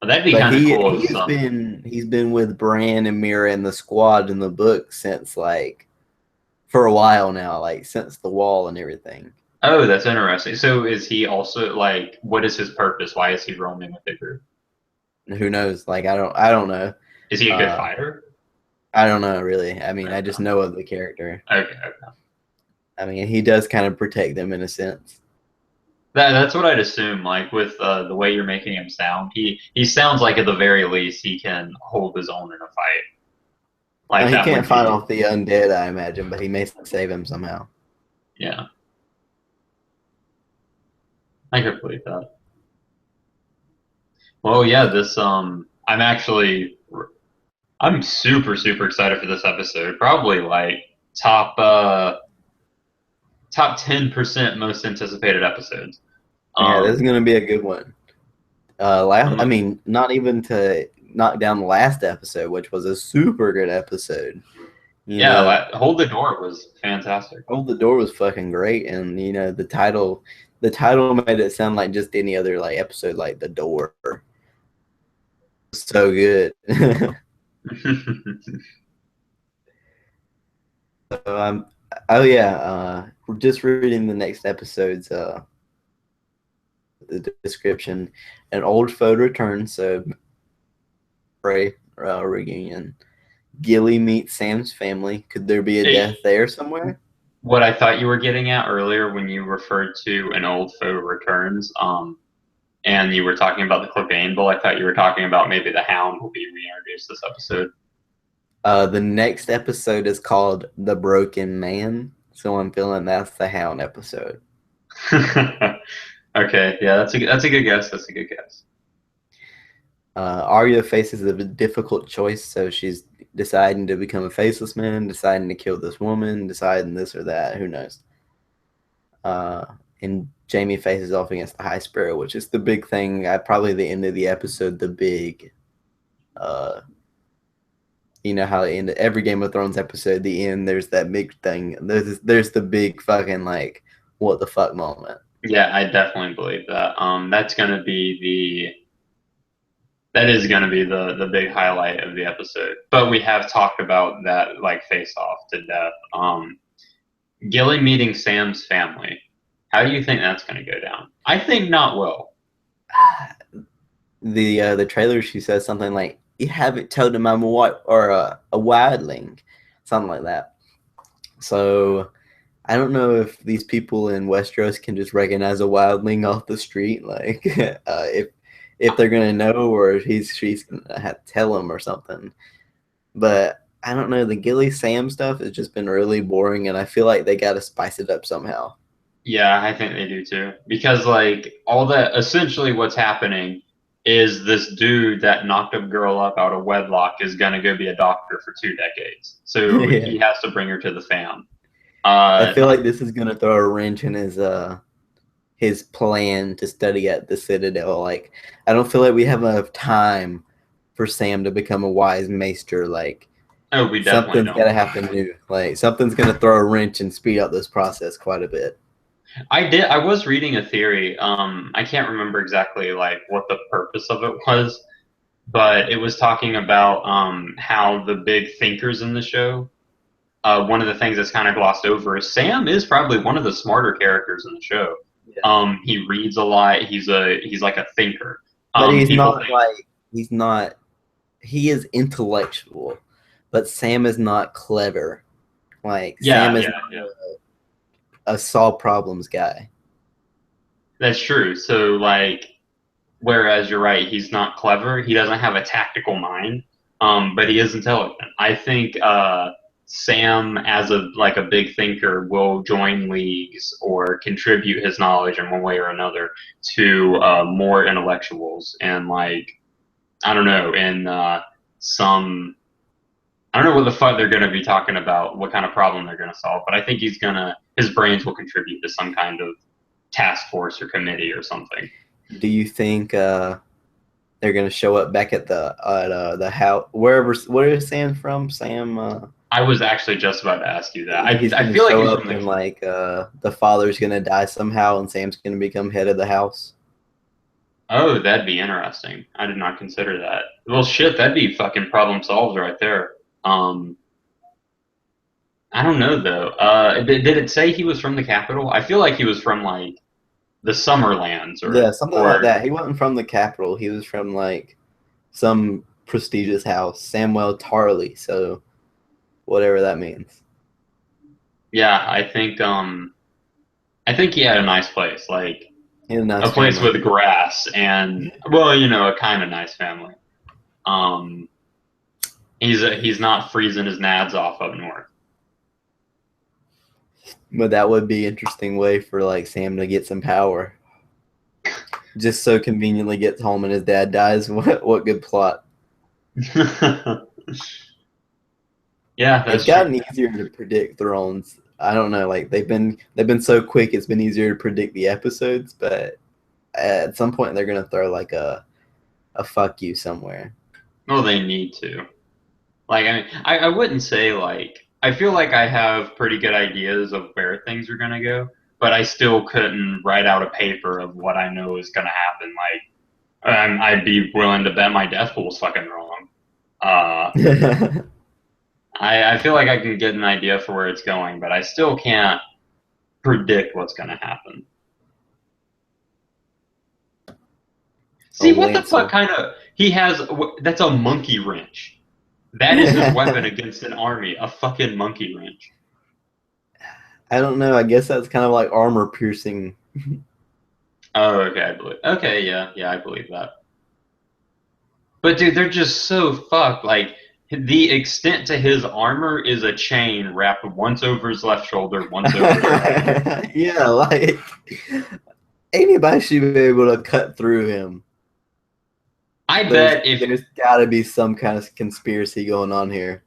Well, that'd be kind of cool. He's been with Bran and Mira and the squad in the book since, like, for a while now, like since the wall and everything. Oh, that's interesting. So is he also, like, what is his purpose? Why is he roaming with the group? Who knows? Like, I don't know. Is he a good fighter? I don't know, really. I mean, I just know of the character. Okay. I mean, he does kind of protect them in a sense. That's what I'd assume. Like, with the way you're making him sound, he sounds like at the very least he can hold his own in a fight. Like, he can't fight off the undead, I imagine, but he may save him somehow. Yeah, I could believe that. Well, yeah, I'm super excited for this episode. Probably like top 10% most anticipated episodes. Yeah, this is gonna be a good one. I mean, not even to knock down the last episode, which was a super good episode. Hold the Door was fantastic. Hold the Door was fucking great, and the title made it sound like just any other like episode, like The Door. So good. So we're just reading the next episode's the description. An old foe returns, so frey reunion. Gilly meets Sam's family. Could there be a death there somewhere? What I thought you were getting at earlier when you referred to an old foe returns, and you were talking about the clip Anvil, I thought you were talking about maybe the Hound will be reintroduced this episode. The next episode is called The Broken Man, so I'm feeling that's the Hound episode. Okay, yeah, that's a good guess. That's a good guess. Arya faces a difficult choice, so she's deciding to become a faceless man, deciding to kill this woman, deciding this or that. Who knows? And Jaime faces off against the High Sparrow, which is the big thing. Probably the end of the episode, the big. You know how in every Game of Thrones episode, the end, there's that big thing. There's the big fucking like what the fuck moment. Yeah, I definitely believe that. That is gonna be the big highlight of the episode. But we have talked about that like face off to death. Gilly meeting Sam's family. How do you think that's gonna go down? I think not well. The trailer, she says something like, "You haven't told him I'm a wildling," something like that. So I don't know if these people in Westeros can just recognize a wildling off the street, like if they're gonna know, or if she's gonna have to tell him or something. But I don't know. The Gilly Sam stuff has just been really boring, and I feel like they got to spice it up somehow. Yeah, I think they do too. Because like all that, essentially, what's happening is this dude that knocked a girl up out of wedlock is gonna go be a doctor for 2 decades. So Yeah. he has to bring her to the fam. I feel like this is gonna throw a wrench in his plan to study at the Citadel. Like, I don't feel like we have enough time for Sam to become a wise maester. Like, we definitely something's gotta happen new. Like, something's gonna throw a wrench and speed up this process quite a bit. I was reading a theory. I can't remember exactly like what the purpose of it was, but it was talking about how the big thinkers in the show. One of the things that's kind of glossed over is Sam is probably one of the smarter characters in the show. Yeah. He reads a lot. He's like a thinker. But he is intellectual, but Sam is not clever. Like Yeah, Sam is yeah, not yeah. a solve problems guy. That's true. So like, whereas you're right, he's not clever. He doesn't have a tactical mind, but he is intelligent. I think Sam, as a big thinker, will join leagues or contribute his knowledge in one way or another to more intellectuals and like I don't know in some I don't know what the fuck they're going to be talking about, what kind of problem they're going to solve, but I think his brains will contribute to some kind of task force or committee or something. Do you think they're gonna show up back at the house wherever? Where is Sam from? Sam. I was actually just about to ask you that. He's I gonna feel like show he's up from the. and like the father's gonna die somehow, and Sam's gonna become head of the house. Oh, that'd be interesting. I did not consider that. Well, shit, that'd be fucking problem solved right there. Um, I don't know though. Did it say he was from the capital? I feel like he was from like the Summerlands Yeah, something like or that. He wasn't from the capital. He was from like some prestigious house, Samwell Tarley. So whatever that means. yeah. I think he had a nice place, like He's a a nice place family. with grass and well, a kind of nice family. Um, he's not freezing his nads off up north. But that would be an interesting way for like Sam to get some power. Just so conveniently gets home and his dad dies. What good plot. Yeah, It's that's true. gotten easier to predict Thrones. I don't know, like they've been so quick. It's been easier to predict the episodes, but at some point they're gonna throw like a fuck you somewhere. Well, they need to. Like, I mean, I wouldn't say like I feel like I have pretty good ideas of where things are gonna go, but I still couldn't write out a paper of what I know is gonna happen. Like, I'd be willing to bet my death pool's fucking wrong. Uh, I feel like I can get an idea for where it's going, but I still can't predict what's gonna happen. See, Oh, what the fuck Lancel. kind of he has? That's a monkey wrench. That is his weapon against an army, a fucking monkey wrench. I don't know. I guess that's kind of like armor piercing. Oh, okay, I believe. Okay, yeah, yeah, I believe that. But dude, they're just so fucked. Like the extent to his armor is a chain wrapped once over his left shoulder, once over his right. Yeah, like anybody should be able to cut through him. I There's bet there's got to be some kind of conspiracy going on here.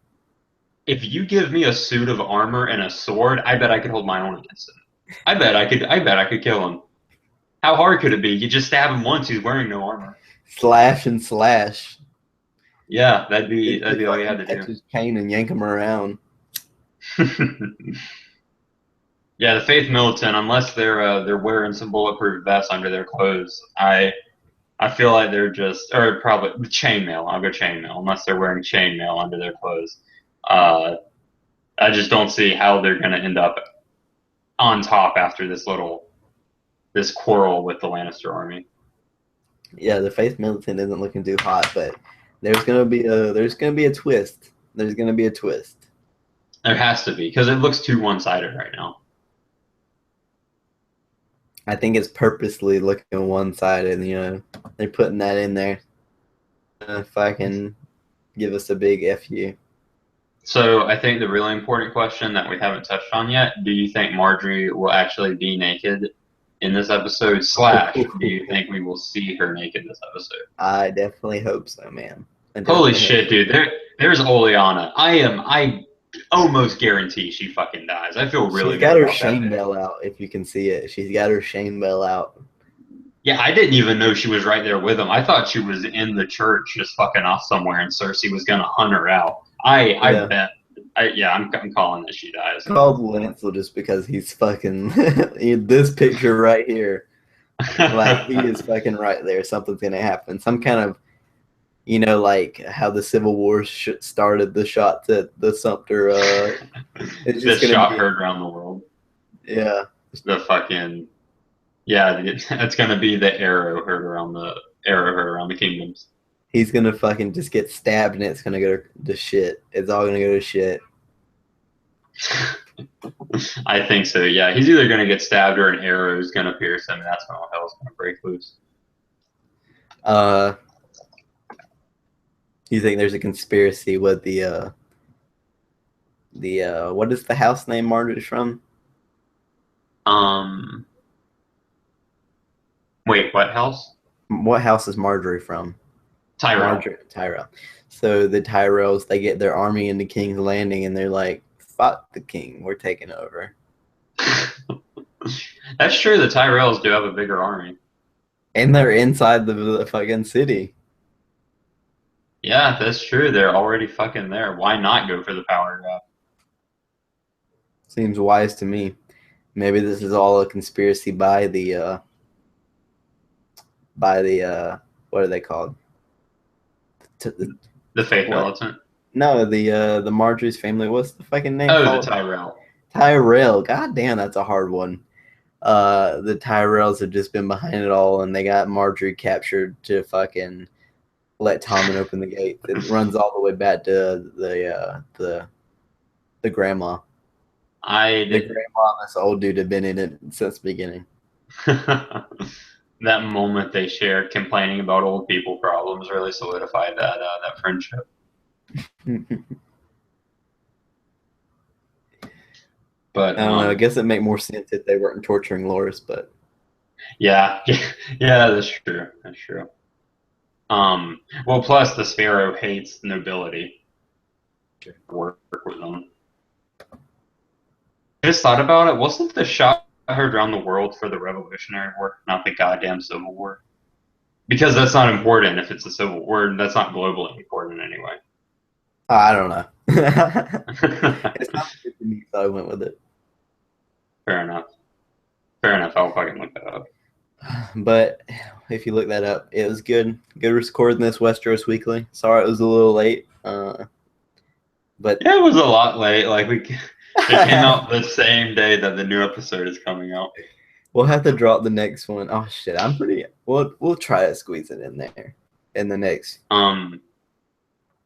if you give me a suit of armor and a sword, I bet I could hold my own against him. I bet I could kill him. How hard could it be? You just stab him once, he's wearing no armor. Slash and slash. Yeah, that'd Just be all you had fucking to catch do. his chain and yank him around. Yeah, the Faith Militant, unless they're wearing some bulletproof vests under their clothes, I feel like they're just or probably chainmail. I'll go chainmail, unless they're wearing chainmail under their clothes. Uh, I just don't see how they're gonna end up on top after this quarrel with the Lannister army. Yeah, the Faith Militant isn't looking too hot, but there's gonna be a twist. There's gonna be a twist. There has to be because it looks too one-sided right now. I think it's purposely looking one sided. They're putting that in there. If I can give us a big fu. So I think the really important question that we haven't touched on yet: do you think Marjorie will actually be naked in this episode? Slash, do you think we will see her naked this episode? I definitely hope so, man. I Holy definitely hope shit, so. dude! There's Oleana. I almost guarantee she fucking dies. I feel really She's good got her about that shame pick. bell out, if you can see it. She's got her shame bell out. Yeah, I didn't even know she was right there with him. I thought she was in the church just fucking off somewhere, and Cersei was gonna hunt her out. I Yeah. bet. I'm calling that she dies. Called Lancel just because he's fucking this picture right here. Like he is fucking right there. Something's gonna happen. Some kind of like how the Civil War started the shots at the Sumter. It's The just gonna shot be heard around the world. yeah. The fucking yeah, it's gonna be the arrow heard around the kingdoms. He's gonna fucking just get stabbed and it's gonna go to shit. It's all gonna go to shit. I think so. Yeah, he's either gonna get stabbed or an arrow is gonna pierce him, and that's when all hell's gonna break loose. You think there's a conspiracy with the what is the house name Margaret's from? Wait, what house? What house is Marjorie from? Tyrell. Tyrell. So the Tyrells, they get their army into King's Landing, and they're like, "Fuck the king, we're taking over." That's true. The Tyrells do have a bigger army. And they're inside the fucking city. Yeah, that's true. They're already fucking there. Why not go for the power grab? Seems wise to me. Maybe this is all a conspiracy by the what are they called? The Faith Militant. No, the Marjorie's family. What's the fucking name? Oh, called? the Tyrell. Tyrell. God damn, that's a hard one. The Tyrells have just been behind it all, and they got Marjorie captured to fucking let Tommen open the gate. It runs all the way back to the grandma. The grandma and this old dude have been in it since the beginning. That moment they shared complaining about old people problems really solidified that friendship. But I don't know. I guess it'd make more sense if they weren't torturing Loras, but yeah, that's true. That's true. Well, plus the Sparrow hates nobility. Work with them. I just thought about it. Wasn't the shot heard around the world for the Revolutionary War, not the goddamn Civil War? Because that's not important if it's a Civil War. That's not globally important anyway. I don't know. It's not good to me, so I went with it. Fair enough. I'll fucking look that up. But if you look that up, it was good. Good recording this Westeros Weekly. Sorry it was a little late. But yeah, it was a lot late. Like it came out the same day that the new episode is coming out. We'll have to drop the next one. Oh shit, we'll try to squeeze it in there in the next.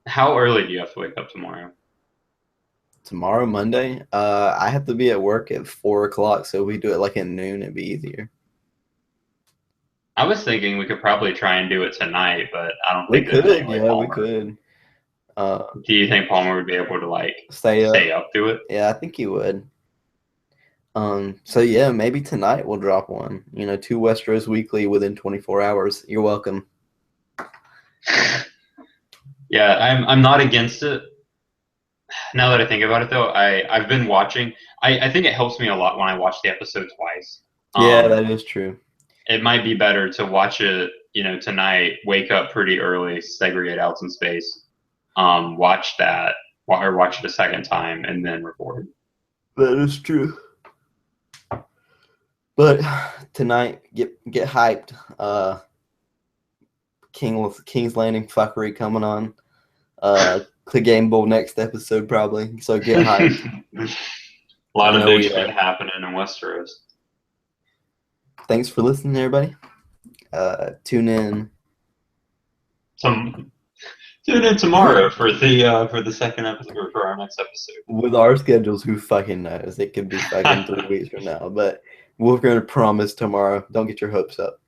How early do you have to wake up tomorrow? Tomorrow, Monday. I have to be at work at 4:00, so if we do it like at noon, it'd be easier. I was thinking we could probably try and do it tonight, but I don't think we could. Yeah, we could. Do you think Palmer would be able to like stay up to it? Yeah, I think he would. So yeah, maybe tonight we'll drop one. 2 Westeros Weekly within 24 hours. You're welcome. Yeah, I'm not against it. Now that I think about it, though, I've been watching. I think it helps me a lot when I watch the episode twice. Yeah, that is true. It might be better to watch it, tonight, wake up pretty early, segregate out some space, watch that, or watch it a second time, and then record. That is true. But tonight, get hyped. King's Landing fuckery coming on. The Game Bowl next episode probably. So get hyped. A lot of big shit happening in Westeros. Thanks for listening, everybody. Tune in. Tune in tomorrow for the second episode, or for our next episode. With our schedules, who fucking knows? It could be fucking 3 weeks from now, but we're going to promise tomorrow. Don't get your hopes up.